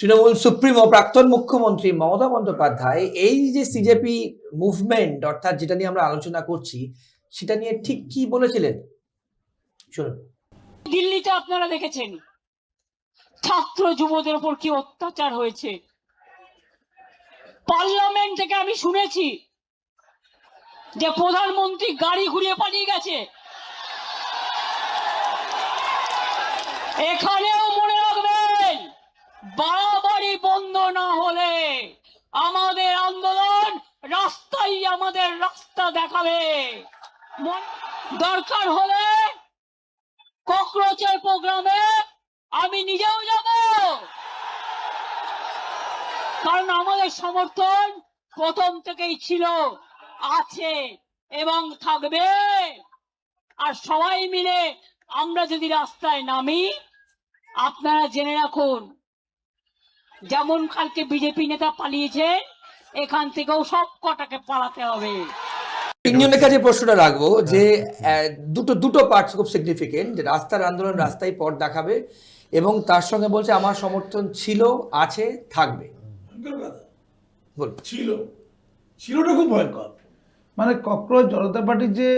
তৃণমূল সুপ্রিমো প্রাক্তন মুখ্যমন্ত্রী মমতা বন্দ্যোপাধ্যায় এই যে সিজেপি মুভমেন্ট, অর্থাৎ যেটা নিয়ে আমরা আলোচনা করছি, সেটা নিয়ে ঠিক কি বলেছিলেন শুনুন। দিল্লিতে আপনারা দেখেছেন ছাত্র যুবদের উপর কি অত্যাচার হয়েছে। পার্লামেন্ট থেকে আমি শুনেছি যে প্রধানমন্ত্রী গাড়ি ঘুরিয়ে পালিয়ে গেছে। এখানেও মনে রাখবেন, বাড়াবাড়ি বন্ধ না হলে আমাদের আন্দোলন রাস্তায় আমাদের রাস্তা দেখাবে। দরকার হলে ককরোচের প্রোগ্রামে আমি নিজেও যাব, কারণ আমাদের সমর্থন প্রথম থেকেই ছিল, আছে এবং থাকবে। আর সবাই মিলে আমরা যদি রাস্তায় নামি, আপনারা জেনে রাখুন, যেমন কালকে বিজেপি নেতা পালিয়েছে, এখান থেকেও সব কটাকে পালাতে হবে। তিনজনের কাছে প্রশ্নটা রাখবো যে দুটো পার্টস খুব সিগনিফিকেন্ট, যে রাস্তার আন্দোলন রাস্তায় পথ দেখাবে, এবং তার সঙ্গে বলছে আমার সমর্থন ছিল, আছে, থাকবে। ছিলটা খুব ভয়ঙ্কর, মানে ককরোচ জনতা পার্টির যে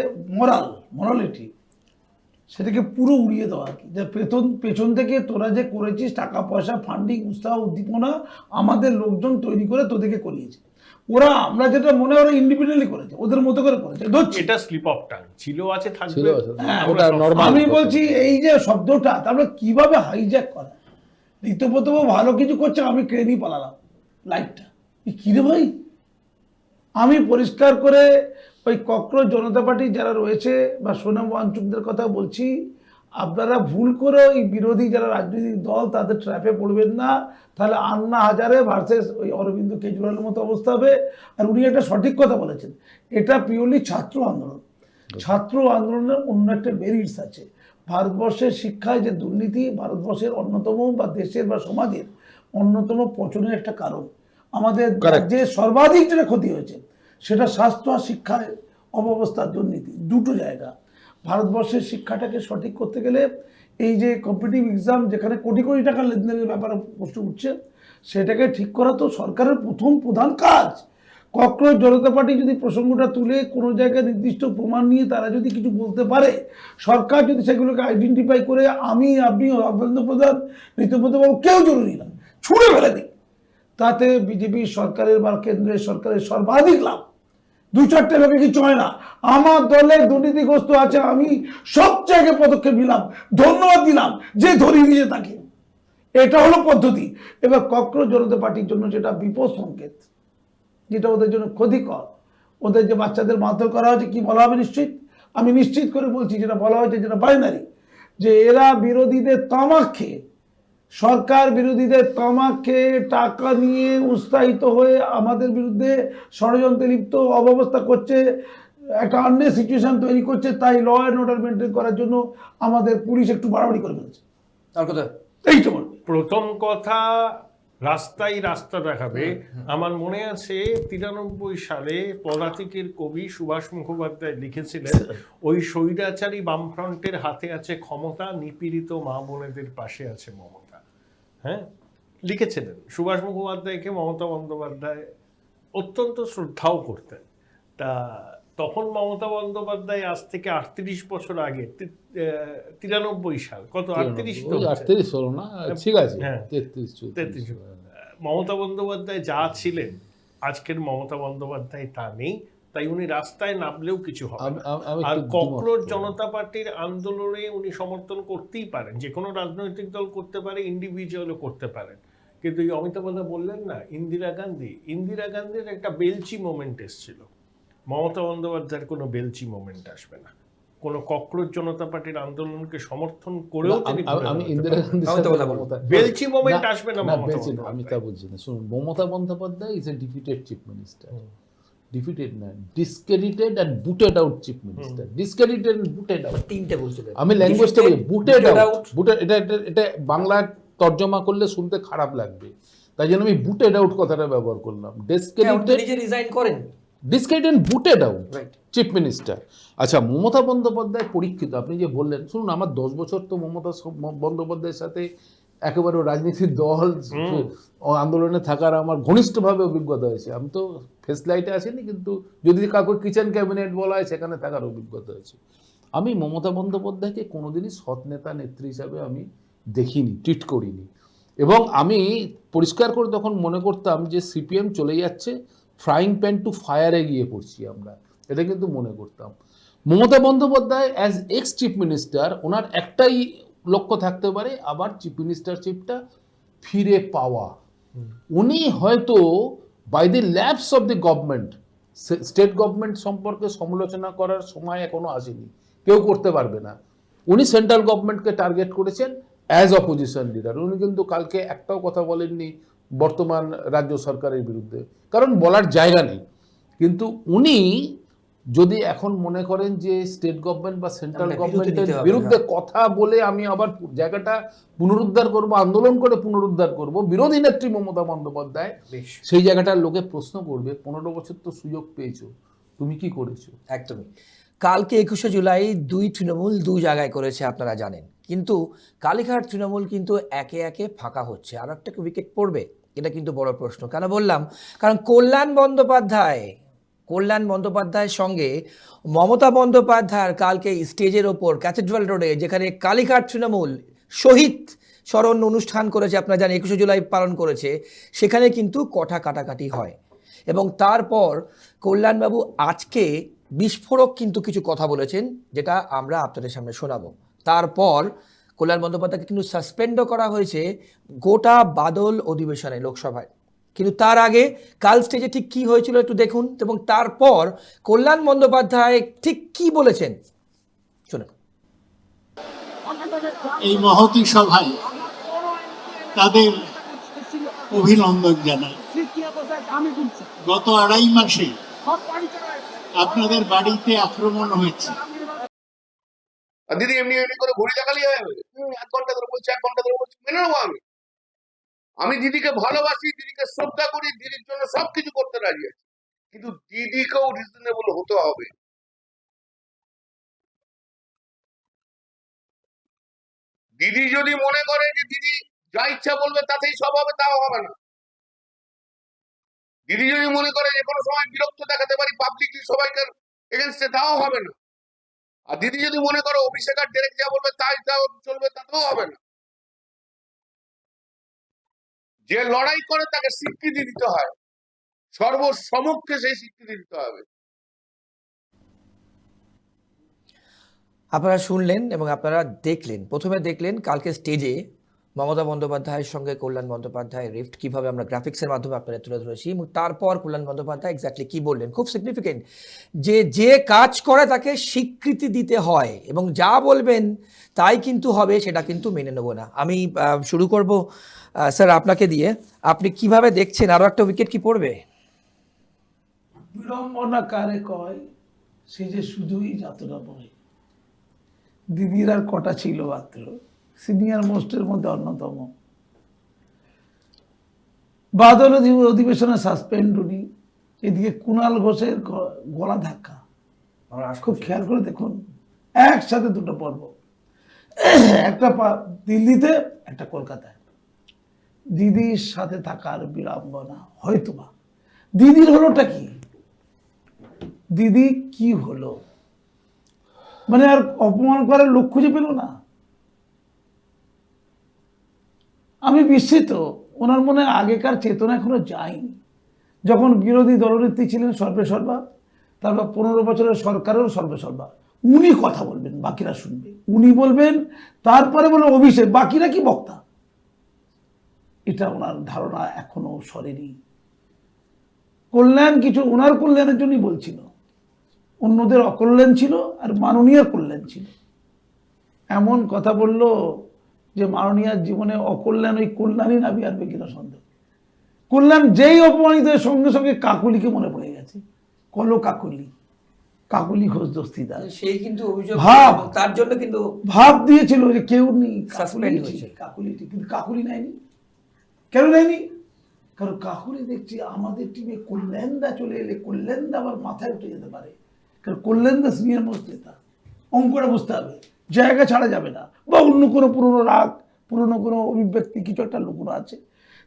মরালিটি, সেটাকে পুরো উড়িয়ে দেওয়া আর কি। যে পেছন থেকে তোরা যে করেছিস, টাকা পয়সা, ফান্ডিং, উৎসাহ, উদ্দীপনা আমাদের লোকজন তৈরি করে তোদেরকে করিয়েছে, ওরা আমরা যেটা মনে হয় ওরা ইন্ডিপেন্ডেন্টলি করেছে, ওদের মতো করে করেছে, ধরছি। এটা স্লিপ অফ টাং ছিল, আছে, ছিল থাকবে। আছে। হ্যাঁ, আমরা ওটা সব- normal। আমি বলছি এই যে শব্দটা তারপরে কিভাবে হাইজ্যাক করা, ঋতুপর্ণ ভালো কিছু করছে, আমি ক্রেনই পালালাম লাইটটা, কি রে ভাই। আমি পরিষ্কার করে ওই ককরোচ জনতা পার্টি যারা রয়েছে বা সোনাম ওয়াংচুকদের কথা বলছি, আপনারা ভুল করে ওই বিরোধী যারা রাজনৈতিক দল তাদের ট্র্যাপে পড়বেন না, তাহলে আন্না হাজারে ভার্সেস ওই অরবিন্দ কেজরিওয়ালের মতো অবস্থা হবে। আর উনি একটা সঠিক কথা বলেছেন, এটা পিওরলি ছাত্র আন্দোলন। ছাত্র আন্দোলনের অন্য একটা মেরিটস আছে। ভারতবর্ষের শিক্ষায় যে দুর্নীতি ভারতবর্ষের অন্যতম বা দেশের বা সমাজের অন্যতম পচনের একটা কারণ। আমাদের যে সর্বাধিক যেটা ক্ষতি হয়েছে সেটা স্বাস্থ্য আর শিক্ষায় অব্যবস্থার দুর্নীতি, দুটো জায়গা। ভারতবর্ষের শিক্ষাটাকে সঠিক করতে গেলে এই যে কম্পিটিটিভ এক্সাম যেখানে কোটি কোটি টাকা লেনদেনের ব্যাপারে প্রশ্ন উঠছে, সেটাকে ঠিক করা তো সরকারের প্রধান কাজ। ককরোচ জনতা পার্টি যদি প্রসঙ্গটা তুলে কোনো জায়গায় নির্দিষ্ট প্রমাণ নিয়ে তারা যদি কিছু বলতে পারে, সরকার যদি সেগুলোকে আইডেন্টিফাই করে, আমি আপনি অভেন্দ্র প্রধান ঋতুপর্ণ বাবু কেউ জরুরি না, ছুঁড়ে ফেলে দিই, তাতে বিজেপি সরকারের বা কেন্দ্রের সরকারের সর্বাধিক লাভ। দু চারটে লোকে কিছু হয় না। আমার দলের দুর্নীতিগ্রস্ত আছে, আমি সব জায়গায় পদক্ষেপ নিলাম, ধন্যবাদ দিলাম যে ধরিয়ে দিয়েছে তাকে। এটা হলো পদ্ধতি। এবার ককরোচ জনতা পার্টির জন্য যেটা বিপদ সংকেত, যেটা ওদের জন্য ক্ষতিকর, ওদের যে বাচ্চাদের মারধর করা হয়েছে, কি বলা হবে নিশ্চিত, আমি নিশ্চিত করে বলছি যেটা বলা হয়েছে, যেটা বাইনারি, যে এরা বিরোধীদের তামাক খেয়ে, সরকার বিরোধীদের তামাক খেয়ে টাকা নিয়ে উৎসাহিত হয়ে আমাদের বিরুদ্ধে ষড়যন্ত্রে লিপ্ত, অব্যবস্থা করছে, একটা আননেস সিচুয়েশন তৈরি করছে। তাই ল অ্যান্ড অর্ডার মেনটেন করার জন্য আমাদের পুলিশ একটু বাড়াবাড়ি করে ফেলছে। তার কথা এইটা বলবে। প্রথম কথা, রাস্তায় রাস্তা দেখাবে। আমার মনে আছে 93 সালে পদাতিকের কবি সুভাষ মুখোপাধ্যায় লিখেছিলেন, ওই স্বৈরাচারী বামফ্রন্টের হাতে আছে ক্ষমতা, নিপীড়িত মা বোনেদের পাশে আছে মমতা। হ্যাঁ, লিখেছিলেন। সুভাষ মুখোপাধ্যায়কে মমতা বন্দ্যোপাধ্যায় অত্যন্ত শ্রদ্ধাও করতেন। তা তখন মমতা বন্দ্যোপাধ্যায় আজ থেকে 38 বছর আগে, 93 সাল, কত 38 তো 38 হলো না, ঠিক আছে, হ্যাঁ, 33। মমতা বন্দ্যোপাধ্যায় যা ছিলেন, আজকের মমতা বন্দ্যোপাধ্যায় তা নেই। তাই উনি রাস্তায় নামলেও কিছু হবে না। আর ককরোচ জনতা পার্টির আন্দোলনে উনি সমর্থন করতেই পারেন, যে কোনো রাজনৈতিক দল করতে পারে, ইন্ডিভিজুয়ালও করতে পারেন। কিন্তু এই অমিতাভ বন্দ্যোপাধ্যায় বললেন না, ইন্দিরা গান্ধীর একটা বেলচি মোমেন্ট এসেছিল, মমতা বন্দ্যোপাধ্যায়ের কোনো বেলচি মোমেন্ট আসবে না। কোনো ককরোচ জনতা পার্টির আন্দোলনকে সমর্থন করেও তিনি আমি ইন্দিরা গান্ধীর সাথে বেলচি মোমেন্ট আসবে না মমতা আমি তা বন্দ্যোপাধ্যায়। বলছি না। শুনুন, Mamata Bandyopadhyay is a defeated chief minister. Defeated না, discredited and booted out chief minister. Discredited and booted out, তিনটে বলছিলেন, আমি ল্যাঙ্গুয়েজটা বলি, বুটেড আউট। বুটেড, এটা বাংলা তর্জমা করলে শুনতে খারাপ লাগবে, তাই জন্য আমি বুটেড আউট কথাটা ব্যবহার করলাম। ডিসক্রেডিটেড, নিজে রিজাইন করেন, discredited, booted out right. Chief minister. আচ্ছা, মমতা বন্দ্যোপাধ্যায় পরীক্ষিত, আপনি যে বললেন, শুনুন, আমার 10 বছর তো মমতা বন্দ্যোপাধ্যায়ের সাথে একেবারে রাজনীতির দল আন্দোলনে থাকার আমার ঘনিষ্ঠভাবে অভিজ্ঞতা হয়েছে। আমি তো ফেস লাইটে আসিনি, কিন্তু যদি কাউকে কিচেন ক্যাবিনেট বলা হয় সেখানে থাকার অভিজ্ঞতা হয়েছে। আমি মমতা বন্দ্যোপাধ্যায়কে কোনোদিনই সৎ নেতা নেত্রী হিসাবে আমি দেখিনি, ট্রিট করিনি। এবং আমি পরিষ্কার করে তখন মনে করতাম যে সিপিএম চলে যাচ্ছে, ফ্রাইং প্যান টু ফায়ারে গিয়ে পড়ছি আমরা, এটা কিন্তু মনে করতাম। Mamata Bandyopadhyay as ex chief minister, ওনার একটাই লক্ষ্য থাকতে পারে, আবার চিফ মিনিস্টারশিপটা ফিরে পাওয়া। উনি হয়তো by the lapse of the government, state government সম্পর্কে সমালোচনা করার সময় এখনো আসেনি, কেউ করতে পারবে না। উনি সেন্ট্রাল গভর্নমেন্টকে টার্গেট করেছেন অ্যাজ অপোজিশন লিডার। উনি কিন্তু কালকে একটাও কথা বলেননি বর্তমান রাজ্য সরকারের বিরুদ্ধে, কারণ বলার জায়গা নেই। কিন্তু উনি যদি এখন মনে করেন যে স্টেট গভর্নমেন্ট বা সেন্ট্রাল গভর্নমেন্টের বিরুদ্ধে কথা বলে আমি আবার জায়গাটা পুনরুদ্ধার করব, আন্দোলন করে পুনরুদ্ধার করব, বিরোধী নেত্রী মমতা বন্দ্যোপাধ্যায় সেই জায়গাটার লোকে প্রশ্ন করবে, 15 বছর তো সুযোগ পেয়েছো, তুমি কি করেছো? একদমই। কালকে 21শে জুলাই তৃণমূল দুই জায়গায় করেছে আপনারা জানেন, কিন্তু কালীঘাট তৃণমূল কিন্তু একে একে ফাঁকা হচ্ছে, আর একটা উইকেট পড়বে, এটা কিন্তু বড় প্রশ্ন। কেন বললাম? কারণ কল্যাণ বন্দ্যোপাধ্যায়ের সঙ্গে মমতা বন্দ্যোপাধ্যায়ের কালকে স্টেজের ওপর ক্যাথেড্রাল রোডে, যেখানে কালীঘাট তৃণমূল শহীদ স্মরণ অনুষ্ঠান করেছে, আপনারা জানেন 21শে জুলাই পালন করেছে, সেখানে কিন্তু কথা কাটাকাটি হয়। এবং তারপর কল্যাণবাবু আজকে বিস্ফোরক কিন্তু কিছু কথা বলেছেন, যেটা আমরা আপনাদের সামনে শোনাবো। তারপর কল্যাণ বন্দ্যোপাধ্যায়কে কিন্তু সাসপেন্ডও করা হয়েছে গোটা বাদল অধিবেশনে লোকসভায়। কিন্তু তার আগে কাল স্টেজে ঠিক কি হয়েছিল একটু দেখুন, এবং তারপর কল্যাণ বন্দ্যোপাধ্যায় ঠিক কি বলেছেন শুনুন। এই মহতী সভায় তাদের অভিনন্দন জানাই। গত 2.5 মাসে আপনাদের বাড়িতে আক্রমণ হয়েছে। আর দিদি এমনি এমনি করে ঘুরে দেখালি হয়? 1 ঘন্টা ধরে বলছি, 1 ঘন্টা ধরে বলছি, মেনে নেবো আমি? আমি দিদিকে ভালোবাসি, দিদিকে শ্রদ্ধা করি, দিদির জন্য সবকিছু করতে রাজি আছি, কিন্তু দিদিকেও রিজনেবল হতে হবে। দিদি যদি মনে করে যে দিদি যা ইচ্ছা বলবে তাতেই সব হবে, তাও হবে না। দিদি যদি মনে করে যে কোনো সময় বিরক্ত দেখাতে পারি পাবলিকলি সবাইকে এগেনস্টে, তাও হবে না। আর দিদি যদি মনে করো অভিষেক আর ডেরেক যা বলবে তাই চলবে, তাতেও হবে না। যে লড়াই করে তাকে স্বীকৃতি দিতে হয়, সর্বসমক্ষে সেই স্বীকৃতি দিতে হবে। আপনারা শুনলেন এবং আপনারা দেখলেন, প্রথমে দেখলেন কালকে স্টেজে মমতা বন্দ্যোপাধ্যায়ের সঙ্গে কল্যাণ বন্দ্যোপাধ্যায় রিফট কিভাবে আমরা গ্রাফিক্সের মাধ্যমে আপনারা তুলে ধরেছি, এবং তারপর কল্যাণ বন্দ্যোপাধ্যায় এক্স্যাক্টলি কি বললেন, খুব সিগনিফিকেন্ট, যে কাজ করে তাকে স্বীকৃতি দিতে হয় এবং যা বলবেন তাই কিন্তু হবে, সেটা কিন্তু মেনে নেব না। আমি শুরু করব স্যার আপনাকে দিয়ে। আপনি কিভাবে দেখছেন, আরো একটা উইকেট কি পড়বে? বিড়ম্বনা কারে কয়, সে যে শুধুই যাতনা বয়। দিদির আর কটা ছিল মাত্র, সিনিয়র মোস্টের মধ্যে অন্যতম। বাদল অধিবেশনে সাসপেন্ড উনি, এদিকে কুণাল ঘোষের গলা ধাক্কা। খুব খেয়াল করে দেখুন, একসাথে দুটো পর্ব, একটা দিল্লিতে, একটা কলকাতায়। দিদির সাথে থাকার বিড়ম্বনা হয়তোবা। দিদির হলোটা কি, দিদি কি হলো, মানে আর অপমান করার লোক খুঁজে পেল না। আমি বিস্মিত, ওনার মনে আগেকার চেতনা এখনো যায়নি। যখন বিরোধী দলনেত্রী ছিলেন সর্বেসর্বা, তারপর 15 বছরের সরকারেরও সর্বেসর্বা, উনি কথা বলবেন, বাকিরা শুনবে, উনি বলবেন, তারপরে বলে অভিষেক, বাকিরা কি বক্তা। এটা ওনার ধারণা এখনো সরেনি। কল্যাণ কিছু ওনার কল্যাণের জন্যই বলছিল, অন্যদের অকল্যাণ ছিল আর মাননীয় কল্যাণ ছিল। এমন কথা বলল যে মাননীয়ার জীবনে অকল্যাণ ওই কল্যাণই নাবি আনবে কিনা সন্দেহ। কল্যাণ যেই অপমানিত, সঙ্গে সঙ্গে কাকুলিকে মনে পড়ে গেছে, কলো কাকুলি ঘোষ দস্তিদার, সেই কিন্তু অভিযোগ, ভাব তার জন্য কিন্তু ভাব দিয়েছিল যে কেউ নেই, সাসপেন্ড হয়েছে কাকুলিটি, কিন্তু কাকুলি নেয়নি। কেন নেয়নি? কারণ কাকুলি দেখছি আমাদের টিমে কল্যাণদা চলে এলে কল্যাণদা আবার মাথায় উঠে যেতে পারে, কারণ কল্যাণদা সিনিয়র মোস্ট নেতা, অঙ্কটা বুঝতে হবে, জায়গা ছাড়া যাবে না, বা অন্য কোনো পুরনো রাগ, পুরনো কোনো অভিব্যক্তি কিছু একটা লুকোনো আছে।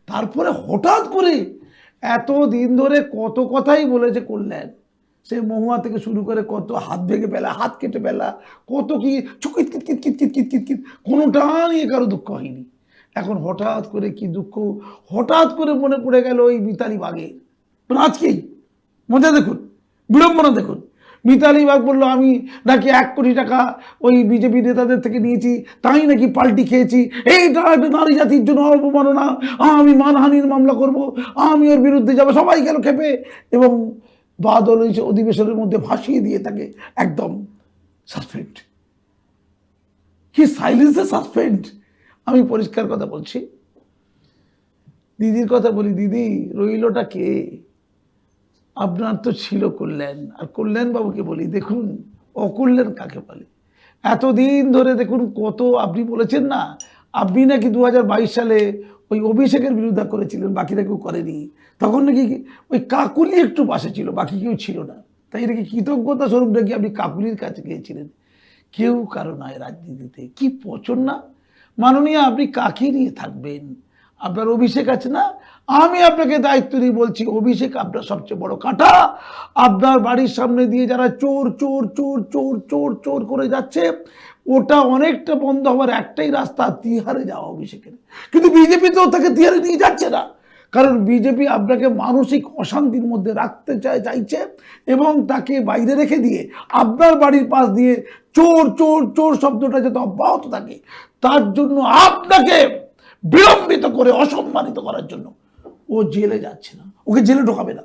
তারপরে হঠাৎ করে এত দিন ধরে কত কথাই বলেছে কল্যাণ, সে মহুয়া থেকে শুরু করে কত হাত ভেঙে ফেলা, হাত কেটে ফেলা, কত কি চুকিত কিত কিত কিত কিত কিত কিত কিত, কোনোটা নিয়ে কারো দুঃখ হয়নি। এখন হঠাৎ করে কি দুঃখ, হঠাৎ করে মনে পড়ে গেল ওই মিতালি বাগের, আজকেই মজা দেখুন, বিড়ম্বনা দেখুন। মিতালি বাগ বললো আমি নাকি 1 কোটি টাকা ওই বিজেপি নেতাদের থেকে নিয়েছি, তাই নাকি পাল্টি খেয়েছি, এইটা একটা নারী জাতির জন্য অবমাননা, আমি মানহানির মামলা করব, আমি ওর বিরুদ্ধে যাবো। সবাই গেল খেপে, এবং বাদল অধিবেশনের মধ্যে ভাসিয়ে দিয়ে তাকে একদম সাসপেন্ড। কি সাইলেন্সে সাসপেন্ড। আমি পরিষ্কার কথা বলছি, দিদির কথা বলি, দিদি রইলটা কে? আপনার তো ছিল কল্যাণ, আর কল্যাণ বাবুকে বলি, দেখুন অকল্যাণ কাকে বলে। এতদিন ধরে দেখুন কত, আপনি বলেছেন না, আপনি নাকি 2022 সালে ওই অভিষেকের বিরোধিতা করেছিলেন, বাকিরা কেউ করেনি। তখন নাকি ওই কাকুলি একটু পাশে ছিল, বাকি কেউ ছিল না, তাই নাকি কৃতজ্ঞতা স্বরূপ নাকি আপনি কাকুলির কাছে গিয়েছিলেন। কেউ কারো নয় রাজনীতিতে, কি পচন না। মাননীয়, আপনি কাকে নিয়ে থাকবেন? আপনার অভিষেক আছে না, আমি আপনাকে দায়িত্ব দিয়ে বলছি, অভিষেক আপনার সবচেয়ে বড় কাঁটা। আপনার বাড়ির সামনে দিয়ে যারা চোর চোর চোর চোর চোর চোর করে যাচ্ছে, ওটা অনেকটা বন্ধ হওয়ার একটাই রাস্তা, তিহারে যাওয়া অভিষেকের। কিন্তু বিজেপি তো তাকে তিহারে নিয়ে যাচ্ছে না, কারণ বিজেপি আপনাকে মানসিক অশান্তির মধ্যে রাখতে চাইছে এবং তাকে বাইরে রেখে দিয়ে আপনার বাড়ির পাশ দিয়ে চোর চোর চোর শব্দটা যাতে অব্যাহত থাকে তার জন্য আপনাকে বিলম্বিত করে অসম্মানিত করার জন্য ও জেলে যাচ্ছে না, ওকে জেলে ঢোকাবে না,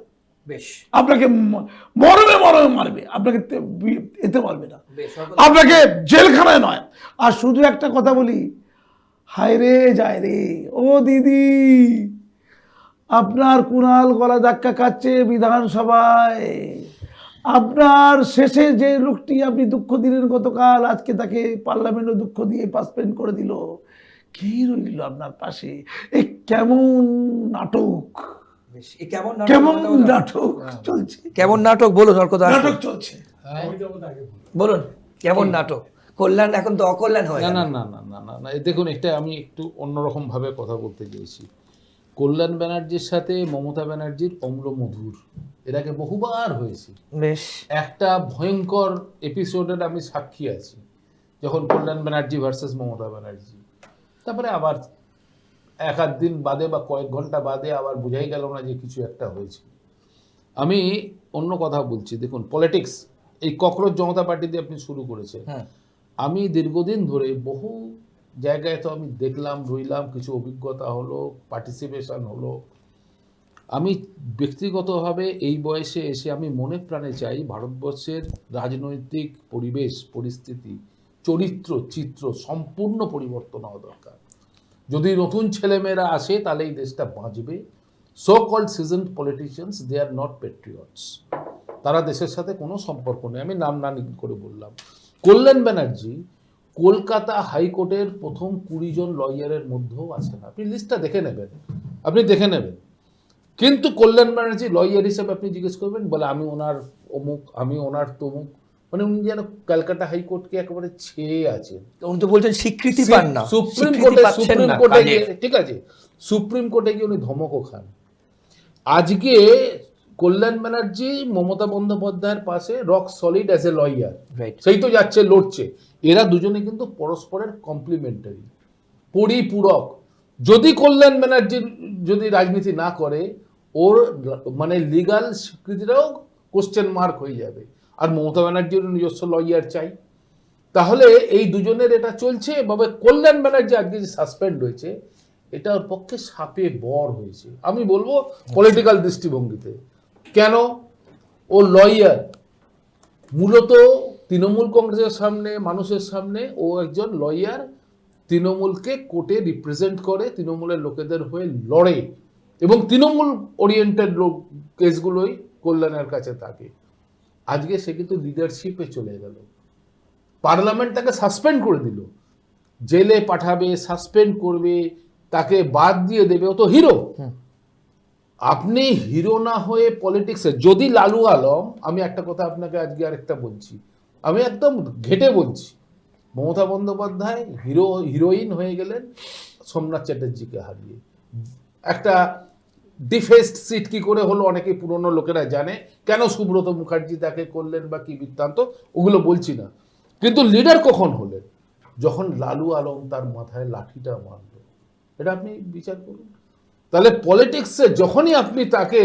বেশ আপনাকে মরমে মরমে মারবে, আপনাকে এতে পারবে না, বেশ আপনাকে জেলখানায় নয়। আর শুধু একটা কথা বলি, হায় রে যায় রে ও দিদি, আপনার কুণাল গলা ধাক্কা খাচ্ছে বিধানসভায়। আপনার শেষে যে লোকটি আপনি দুঃখ দিলেন গতকাল, আজকে তাকে পার্লামেন্টে দুঃখ দিয়ে সাসপেন্ড করে দিল। কি রইল আপনার পাশে? এ কেমন নাটক, বেশ এই কেমন কেমন নাটক চলছে, কেমন নাটক বলুন অর্কদা, নাটক চলছে। বলুন কেমন নাটক? কল্যাণ এখন তো অকল্যাণ হয় না না না না না না না দেখুন, এটা আমি একটু অন্যরকম ভাবে কথা বলতে চেয়েছি। কল্যাণ ব্যানার্জির সাথে মমতা ব্যানার্জির অম্ল মধুর এর আগে বহুবার হয়েছে। বেশ একটা ভয়ঙ্কর এপিসোডের আমি সাক্ষী আছি, যখন কল্যাণ ব্যানার্জি ভার্সেস মমতা ব্যানার্জি। তারপরে আবার এক আধ দিন বাদে বা কয়েক ঘন্টা বাদে আবার বোঝাই গেল না যে কিছু একটা হয়েছে। আমি অন্য কথা বলছি, দেখুন পলিটিক্স এই ককরোচ জনতা পার্টি দিয়ে আপনি শুরু করেছেন। আমি দীর্ঘদিন ধরে বহু জায়গায় তো আমি দেখলাম, রইলাম, কিছু অভিজ্ঞতা হলো, পার্টিসিপেশন হলো। আমি ব্যক্তিগতভাবে এই বয়সে এসে আমি মনে প্রাণে চাই ভারতবর্ষের রাজনৈতিক পরিবেশ পরিস্থিতি চরিত্র চিত্র সম্পূর্ণ পরিবর্তন হওয়া দরকার। যদি নতুন ছেলেমেয়েরা আসে তাহলে এই দেশটা বাঁচবে। So called seasoned politicians, they are not patriots, তারা দেশের সাথে কোনো সম্পর্ক নেই। আমি নাম না করে বললাম, কল্যাণ ব্যানার্জি কলকাতা হাইকোর্টের প্রথম 20 জন লয়ারের মধ্যেও আছে না। আপনি লিস্টটা দেখে নেবেন, আপনি দেখে নেবেন। কিন্তু কল্যাণ ব্যানার্জি লয়ার হিসেবে আপনি জিজ্ঞেস করবেন, বলে আমি ওনার অমুক, আমি ওনার তমুক, মানে উনি যেন ক্যালকাটা হাইকোর্টকে একেবারে ছেয়ে আছেন। উনি তো বলছেন স্বীকৃতি পান না, সুপ্রিম স্বীকৃতি কোর্টে পাচ্ছেন না গিয়ে, ঠিক আছে, সুপ্রিম কোর্টে গিয়ে উনি ধমকও খান। আজকে কল্যাণ ব্যানার্জি মমতা বন্দ্যোপাধ্যায়ের পাশে rock solid as a lawyer, right সেই তো যাচ্ছে, লড়ছে। এরা দুজনে কিন্তু পরস্পরের কমপ্লিমেন্টারি, পরিপূরক। যদি কল্যাণ ব্যানার্জি যদি রাজনীতি না করে, ওর মানে লিগাল স্বীকৃতিটাও কোশ্চেন মার্ক হয়ে যাবে। আর মমতা ব্যানার্জির নিজস্ব লয়ার চাই। তাহলে এই দুজনের এটা চলছে। এভাবে কল্যাণ ব্যানার্জি আজকে যে সাসপেন্ড হয়েছে, এটা ওর পক্ষে সাপে বর হয়েছে আমি বলবো পলিটিক্যাল দৃষ্টিভঙ্গিতে। কেন? ও লয়ার, মূলত তৃণমূল কংগ্রেসের সামনে, মানুষের সামনে ও একজন লয়ার, তৃণমূলকে কোর্টে রিপ্রেজেন্ট করে, তৃণমূলের লোকেদের হয়ে লড়ে এবং তৃণমূল ওরিয়েন্টেড কেসগুলোই কল্যাণের কাছে থাকে। আজকে সে কিন্তু লিডারশিপে চলে গেল, পার্লামেন্ট তাকে সাসপেন্ড করে দিল, জেলে পাঠাবে, সাসপেন্ড করবে, তাকে বাদ দিয়ে দেবে। ও তো হিরো। আপনি হিরো না হয়ে পলিটিক্সে, যদি লালু আলম, আমি একটা কথা আপনাকে আজকে আরেকটা বলছি, আমি একদম ঘেটে বলছি, মমতা বন্দ্যোপাধ্যায় হিরোইন হয়ে গেলেন সোমনাথ চ্যাটার্জিকে হারিয়ে। একটা ডিফেস্ট সিট কি করে হলো অনেকে পুরনো লোকেরা জানে, কেন সুব্রত মুখার্জি তাকে করলেন বা কি বৃত্তান্ত, ওগুলো বলছি না। কিন্তু লিডার কখন হলেন? যখন লালু আলম তার মাথায় লাঠিটা মারল। এটা আপনি বিচার করুন। তাহলে পলিটিক্সে যখনই আপনি তাকে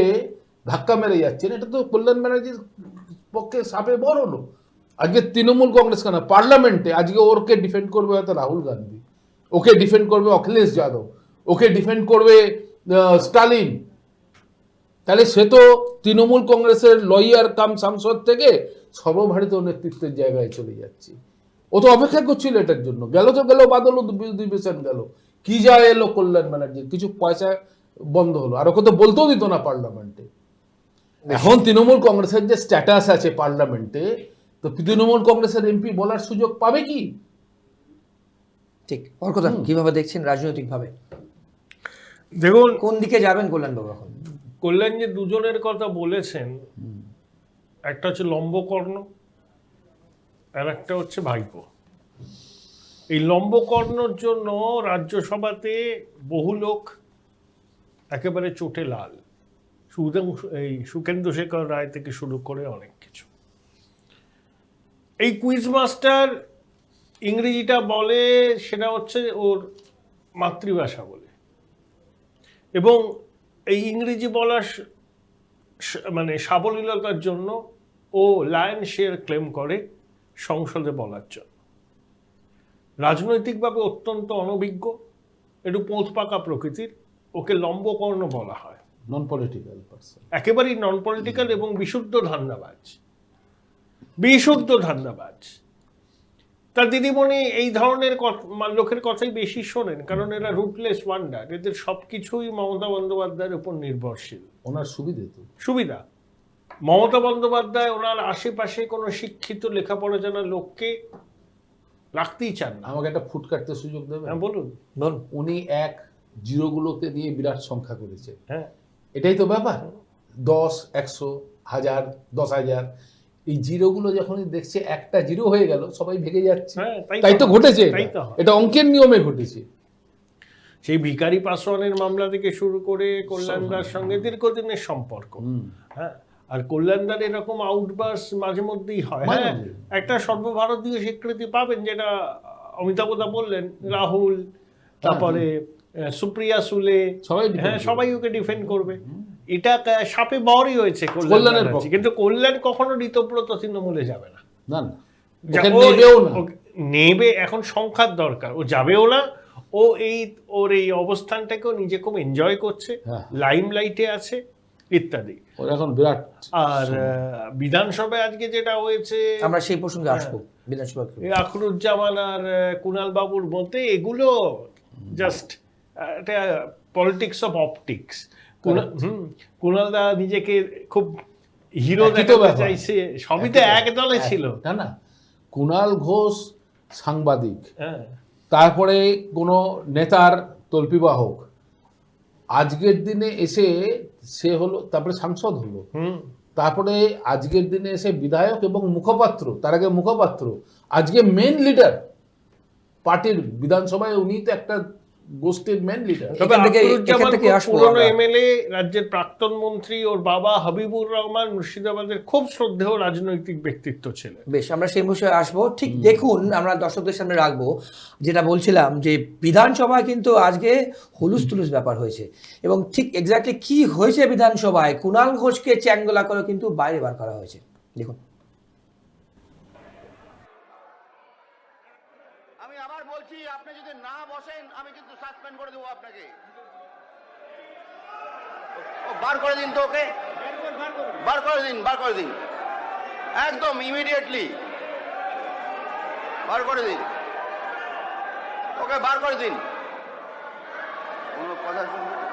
ধাক্কা মেরে যাচ্ছেন, এটা তো কল্যাণ ব্যানার্জির পক্ষে সাপে বর হলো। আজকে তৃণমূল কংগ্রেস কেন পার্লামেন্টে আজকে ওরকে ডিফেন্ড করবে হয়তো রাহুল গান্ধী, ওকে ডিফেন্ড করবে অখিলেশ যাদব, ওকে ডিফেন্ড করবে স্টালিন। তাহলে সে তো তৃণমূল কংগ্রেসের লয়ার কাম সাংসদ থেকে সর্বভারতীয় নেতৃত্বের জায়গায় চলে যাচ্ছে। ও তো অপেক্ষা করছিল এটার জন্য। গেল তো গেল, বাদল অধিবেশন গেল, কি যা এলো কল্যাণ ব্যানার্জির, কিছু পয়সা বন্ধ হলো, আর ওকে তো বলতেও দিত না পার্লামেন্টে। এখন তৃণমূল কংগ্রেসের যে স্ট্যাটাস আছে পার্লামেন্টে, তো তৃণমূল কংগ্রেসের এমপি বলার সুযোগ পাবে কি? ঠিক। ওর কথা কিভাবে দেখছেন রাজনৈতিক ভাবে? দেখুন, কোন দিকে যাবেন কল্যাণ বাবু এখন? কল্যাণ যে দুজনের কথা বলেছেন, একটা হচ্ছে লম্বকর্ণ আর একটা হচ্ছে ভাইপো। এই লম্বকর্ণর জন্য রাজ্যসভাতে বহু লোক একেবারে চোটে লাল, সুখেন্দু শেখর রায় থেকে শুরু করে অনেক কিছু। এই কুইজ মাস্টার ইংরেজিটা বলে, সেটা হচ্ছে ওর মাতৃভাষা বলে, এবং এই ইংরেজি বলার মানে সাবলীলতার জন্য ও লায়ন শেয়ার ক্লেম করে সংসদে বলার জন্য। রাজনৈতিকভাবে অত্যন্ত অনভিজ্ঞ, একটু পোঁত পাকা প্রকৃতির, ওকে লম্বকর্ণ বলা হয়। নন পলিটিক্যাল পারসন, একেবারেই নন পলিটিক্যাল এবং বিশুদ্ধ ধান্দাবাজ, বিশুদ্ধ ধান্দাবাজ। তার দিদিমণি এই ধরনের লোকের কথাই বেশি শোনেন, কারণ এরা রুটলেস ওয়ান্ডার, এদের সবকিছুই মমতা বন্দ্যোপাধ্যায়ের উপর নির্ভরশীল। ওনার সুবিধে তো সুবিধা, মমতা বন্দ্যোপাধ্যায় ওনার আশেপাশে কোনো শিক্ষিত লেখাপড়া জানা লোককে রাখতেই চান না। আমাকে একটা ফুট কাটতে সুযোগ দেবে? হ্যাঁ বলুন। বলুন। উনি এক জিরোগুলোকে নিয়ে বিরাট সংখ্যা করেছে। হ্যাঁ, এটাই তো ব্যাপার। 10, 100, 1000, 10,000 এই জিরোগুলো যখনই দেখছে একটা জিরো হয়ে গেল, সবাই ভেগে যাচ্ছে। হ্যাঁ, তাই তো ঘটেছে, তাই তো হয়। এটা অঙ্কের নিয়মে ঘটেছে। সেই ভিখারি পাসওয়ানের মামলা থেকে শুরু করে কল্যাণদার সঙ্গে দীর্ঘদিনের সম্পর্ক। হ্যাঁ, আর কল্যাণদার এরকম আউটবাস মাঝে মধ্যেই হয়। হ্যাঁ, একটা সর্বভারতীয় স্বীকৃতি পাবেন, যেটা অমিতাভদা বললেন, রাহুল, তারপরে সুপ্রিয়া সুলে, হ্যাঁ সবাই ওকে ডিফেন্ড করবে। এটা সাপে বরই হয়েছে কল্যাণের, কিন্তু কল্যাণ কখনো ঋতব্রত তৃণমূলে যাবে না। না না, নেবে, এখন সংখ্যার দরকার, ও যাবেও না। ও ওর এই অবস্থানটাকেও নিজে খুব এনজয় করছে, লাইমলাইটে আছে ইত্যাদি। এখন বিরাট। আর বিধানসভায় আজকে যেটা হয়েছে, আমরা সেই প্রসঙ্গে আসবো। বিধানসভা আখরুজ্জামান আর কুণাল বাবুর মধ্যে এগুলো জাস্ট একটা পলিটিক্স অফ অপটিক্স। কুণালদা নিজেকে খুব হিরো দেখাতে চাইছে, সবই তো এক দলে ছিল। না না, কুণাল ঘোষ সাংবাদিক, হ্যাঁ, তারপরে কোনো নেতার তল্পিবাহক, আজকের দিনে এসে সে হলো, তারপরে সাংসদ হলো, তারপরে আজকের দিনে এসে বিধায়ক এবং মুখপাত্র, তার আগে মুখপাত্র, আজকে মেন লিডার পার্টির। বিধানসভায় উনি তো একটা গোষ্ঠীর মেন লিডার। পুরনো এমএলএ, রাজ্যের প্রাক্তন মন্ত্রী, ওর বাবা হাবিবুর রহমান মুর্শিদাবাদের খুব শ্রদ্ধেয় রাজনৈতিক ব্যক্তিত্ব ছিলেন। বেশ, আমরা সেই বিষয়ে আসবো। ঠিক দেখুন, আমরা দর্শকদের সামনে রাখবো যেটা বলছিলাম, যে বিধানসভায় কিন্তু আজকে হুলুস তুলুস ব্যাপার হয়েছে, এবং ঠিক এক্স্যাক্টলি কি হয়েছে বিধানসভায়, কুণাল ঘোষকে চ্যাংদোলা করে কিন্তু বাইরে বার করা হয়েছে। দেখুন। আমি আবার বলছি, আপনি যদি না বসেন আমি কিন্তু সাসপেন্ড করে দেবো আপনাকে। বার করে দিন তো ওকে, বার করে দিন, বার করে দিন, একদম ইমিডিয়েটলি বার করে দিন, ওকে বার করে দিন। কোনো কথা শুনবেন না।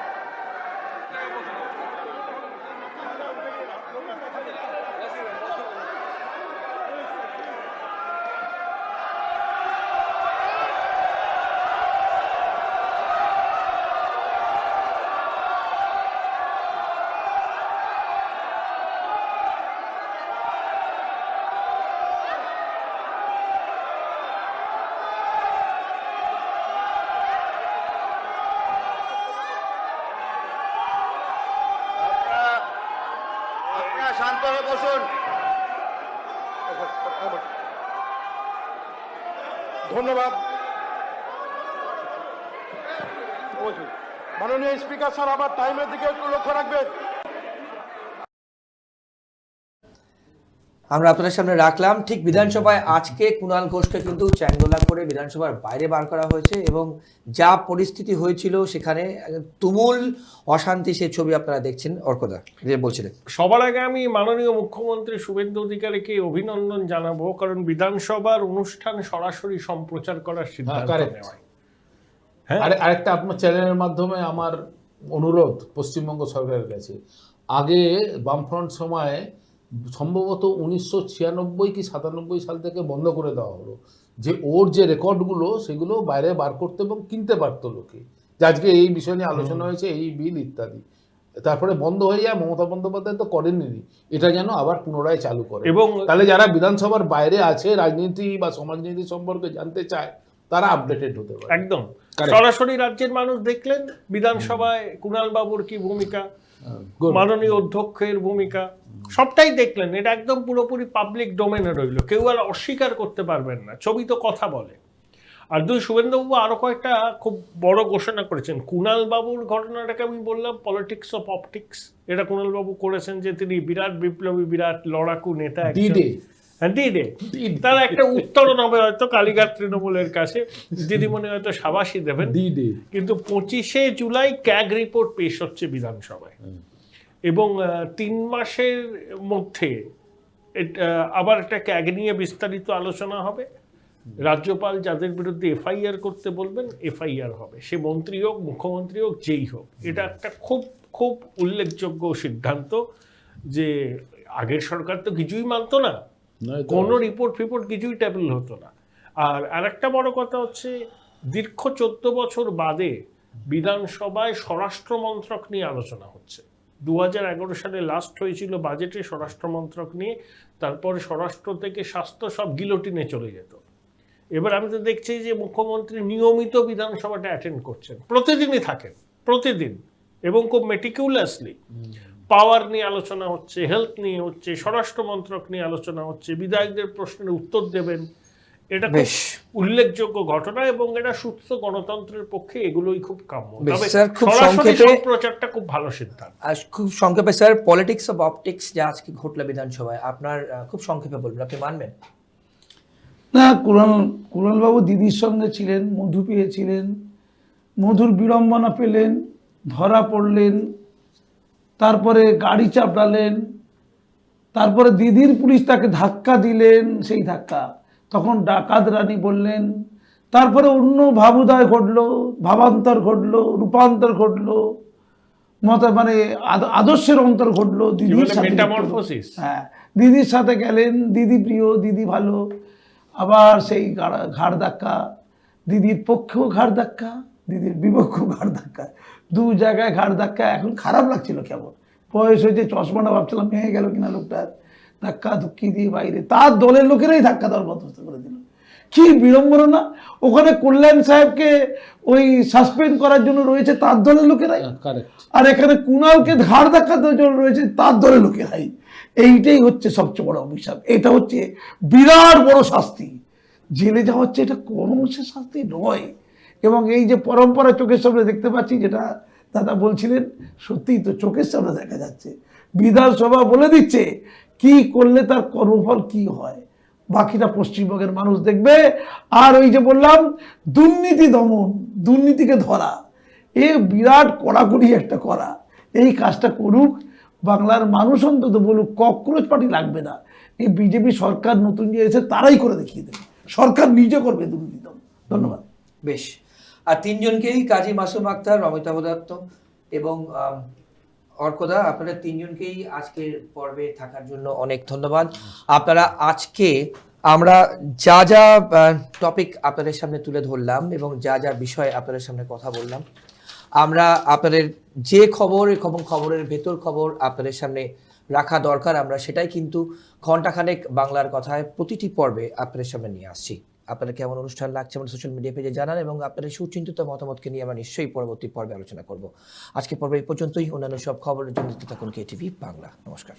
শান্ত হয়ে বসুন। ধন্যবাদ মাননীয় স্পিকার স্যার, আবার টাইমের দিকে একটু লক্ষ্য রাখবেন। আমরা আপনাদের সামনে রাখলাম, ঠিক বিধানসভায় আজকে কুণাল ঘোষকে কিন্তু চ্যাংদোলা করে বিধানসভার বাইরে বার করা হয়েছে, এবং যা পরিস্থিতি হয়েছিল সেখানে তুমুল অশান্তি, সেই ছবি আপনারা দেখছেন। অর্কদা যে বলছিলেন। সবার আগে আমি মাননীয় মুখ্যমন্ত্রী শুভেন্দু অধিকারীকে অভিনন্দন জানাবো, কারণ বিধানসভার অনুষ্ঠান সরাসরি সম্প্রচার করার সিদ্ধান্ত নেওয়া। আরেকটা আপনার চ্যানেলের মাধ্যমে আমার অনুরোধ পশ্চিমবঙ্গ সরকারের কাছে, আগে বামফ্রন্ট সময়ে সম্ভবত 1996 কি 97 সাল থেকে বন্ধ করে দেওয়া হলো, যে ওর যে রেকর্ডগুলো সেগুলো বাইরে বার করতে এবং কিনতে পারতো লোকে, যে আজকে এই বিষয় নিয়ে আলোচনা হয়েছে, এই বিল ইত্যাদি, তারপরে বন্ধ হয়ে যায়। মমতা বন্দ্যোপাধ্যায় তো করেননি, এটা যেন আবার পুনরায় চালু করে। এবং তাহলে যারা বিধানসভার বাইরে আছে, রাজনীতি বা সমাজনীতি সম্পর্কে জানতে চায়, তারা আপডেটেড হতে পারে। একদম সরাসরি রাজ্যের মানুষ দেখলেন বিধানসভায় কুণাল বাবুর কি ভূমিকা, মাননীয় অধ্যক্ষের ভূমিকা, সবটাই দেখলেন। এটা একদম পুরোপুরি পাবলিক ডোমেনে রইল, কেউ আর অস্বীকার করতে পারবেন না, ছবি তো কথা বলে। আর দুই, শুভেন্দুবাবু আরো কয়েকটা খুব বড় ঘোষণা করেছেন। কুণাল বাবুর ঘটনাটাকে আমি বললাম পলিটিক্স অফ অপটিক্স, এটা কুণাল বাবু করেছেন যে তিনি বিরাট বিপ্লবী, বিরাট লড়াকু নেতা, D-Day। হ্যাঁ D-Day। তার একটা উত্তরণ হবে হয়তো কালীঘাট তৃণমূলের কাছে, দিদিমণি হয়তো সাবাসী দেবেন, D-Day। কিন্তু 25শে জুলাই ক্যাগ রিপোর্ট পেশ হচ্ছে বিধানসভায়, এবং 3 মাসের মধ্যে আবার একটা ক্যাগ নিয়ে বিস্তারিত আলোচনা হবে। রাজ্যপাল যাদের বিরুদ্ধে এফআইআর করতে বলবেন এফআইআর হবে, সে মন্ত্রী হোক, মুখ্যমন্ত্রী হোক, যেই হোক। এটা একটা খুব খুব উল্লেখযোগ্য সিদ্ধান্ত, যে আগের সরকার তো কিছুই মানতো না, কোনো রিপোর্ট ফিপোর্ট কিছুই টেবিল হতো না। আর আরেকটা বড় কথা হচ্ছে, দীর্ঘ 14 বছর বাদে বিধানসভায় স্বরাষ্ট্র মন্ত্রক নিয়ে আলোচনা হচ্ছে। 2011 সালে লাস্ট হয়েছিল বাজেটে স্বরাষ্ট্র মন্ত্রক নিয়ে, তারপরে স্বরাষ্ট্র থেকে স্বাস্থ্য সব গিলোটিনে চলে যেত। এবার আমি তো দেখছি যে মুখ্যমন্ত্রী নিয়মিত বিধানসভাটা অ্যাটেন্ড করছেন, প্রতিদিনই থাকেন, প্রতিদিন, এবং খুব মেটিকিউলাসলি। পাওয়ার নিয়ে আলোচনা হচ্ছে, হেলথ নিয়ে হচ্ছে, স্বরাষ্ট্র মন্ত্রক নিয়ে আলোচনা হচ্ছে, বিধায়কদের প্রশ্নের উত্তর দেবেন। এটা খুব উল্লেখযোগ্য ঘটনা, এবং এটা সুস্থ গণতন্ত্রের পক্ষে এগুলোই খুব কাম্য। তবে স্যার, খুব সরাসরি সংক্ষেপে প্রচারটা খুব ভালো সিদ্ধান্ত। আর খুব সংক্ষেপে স্যার, পলিটিক্স অফ অপটিক্স যে আজকে ঘটলো বিধানসভায়, আপনার খুব সংক্ষেপে বলবেন, আপনি মানবেন? না, কুণালবাবু দিদির সঙ্গে ছিলেন, মধু পেয়েছিলেন, মধুর বিড়ম্বনা পেলেন, ধরা পড়লেন, তারপরে গাড়ি চাপড়ালেন, তারপরে দিদির পুলিশ তাকে ধাক্কা দিলেন, সেই ধাক্কা তখন ডাকাত রানী বললেন, তারপরে অন্য ভাবুদয় ঘটলো, ভাবান্তর ঘটলো, রূপান্তর ঘটলো, মানে আদর্শের অন্তর ঘটলো, দিদির সাথে। হ্যাঁ, দিদির সাথে গেলেন, দিদি প্রিয়, দিদি ভালো, আবার সেই ঘাড় ধাক্কা, দিদির পক্ষেও ঘাড় ধাক্কা, দিদির বিপক্ষেও ঘাড় ধাক্কা, 2 জায়গায় ঘাড় ধাক্কা। এখন খারাপ লাগছিল, কেমন বয়স হয়েছে, চশমাটা ভাবছিলাম ভেঙে গেল কিনা লোকটার, ধাক্কা ধুক্কি দিয়ে বাইরে তার দলের লোকেরাই ধাক্কা দেওয়ার বন্দোবস্ত করে দিল। কি বিড়ম্বনা না! ওখানে কল্যাণ সাহেবকে ওই সাসপেন্ড করার জন্য রয়েছে তার দলের লোকেরাই, আর এখানে কুণালকে ঘাড় ধাক্কা দেওয়ার জন্য রয়েছে তার দলের লোকেরাই। এইটাই হচ্ছে সবচেয়ে বড় অভিশাপ, এটা হচ্ছে বিরাট বড় শাস্তি। জেলে যাওয়া হচ্ছে, এটা কোন অংশের শাস্তি নয়। এবং এই যে পরম্পরা চোখের সামনে দেখতে পাচ্ছি, যেটা দাদা বলছিলেন, সত্যিই তো চোখের সামনে দেখা যাচ্ছে। বিধানসভা বলে দিচ্ছে কি করলে তার কর্মফল কি হয়, বাকিটা পশ্চিমবঙ্গের মানুষ দেখবে। আর ওই যে বললাম, দুর্নীতি দমন, দুর্নীতিকে ধরা, এ বিরাট কড়াকড়ি একটা করা, এই কাজটা করুক বাংলার মানুষ, অন্তত বলুক ককরোচ পার্টি লাগবে না। এই বিজেপি সরকার নতুন যে এসে তারাই করে দেখিয়ে দেবে, সরকার নিজে করবে দুর্নীতি দমন। ধন্যবাদ। বেশ। আর 3 জনকেই, কাজী মাসুম আক্তার, অমিতাভ দত্ত এবং অর্কদা, আপনারা 3 জনকেই আজকের পর্বে থাকার জন্য অনেক ধন্যবাদ। আপনারা আজকে আমরা যা যা টপিক আপনাদের সামনে তুলে ধরলাম এবং যা যা বিষয়ে আপনাদের সামনে কথা বললাম, আমরা আপনাদের যে খবর এবং খবরের ভেতর খবর আপনাদের সামনে রাখা দরকার, আমরা সেটাই কিন্তু ঘণ্টাখানেক বাংলার কথায় প্রতিটি পর্বে আপনাদের সামনে নিয়ে আসছি। আপনাদের কেমন অনুষ্ঠান লাগছে আমাদের সোশ্যাল মিডিয়া পেজে জানান, এবং আপনাদের সুচিন্তিত মতামতকে নিয়ে আমরা নিশ্চয়ই পরবর্তী পর্বে আলোচনা করব। আজকে পর্বে এই পর্যন্তই। অন্যান্য সব খবরের জন্য দেখতে থাকুন KTV বাংলা। নমস্কার।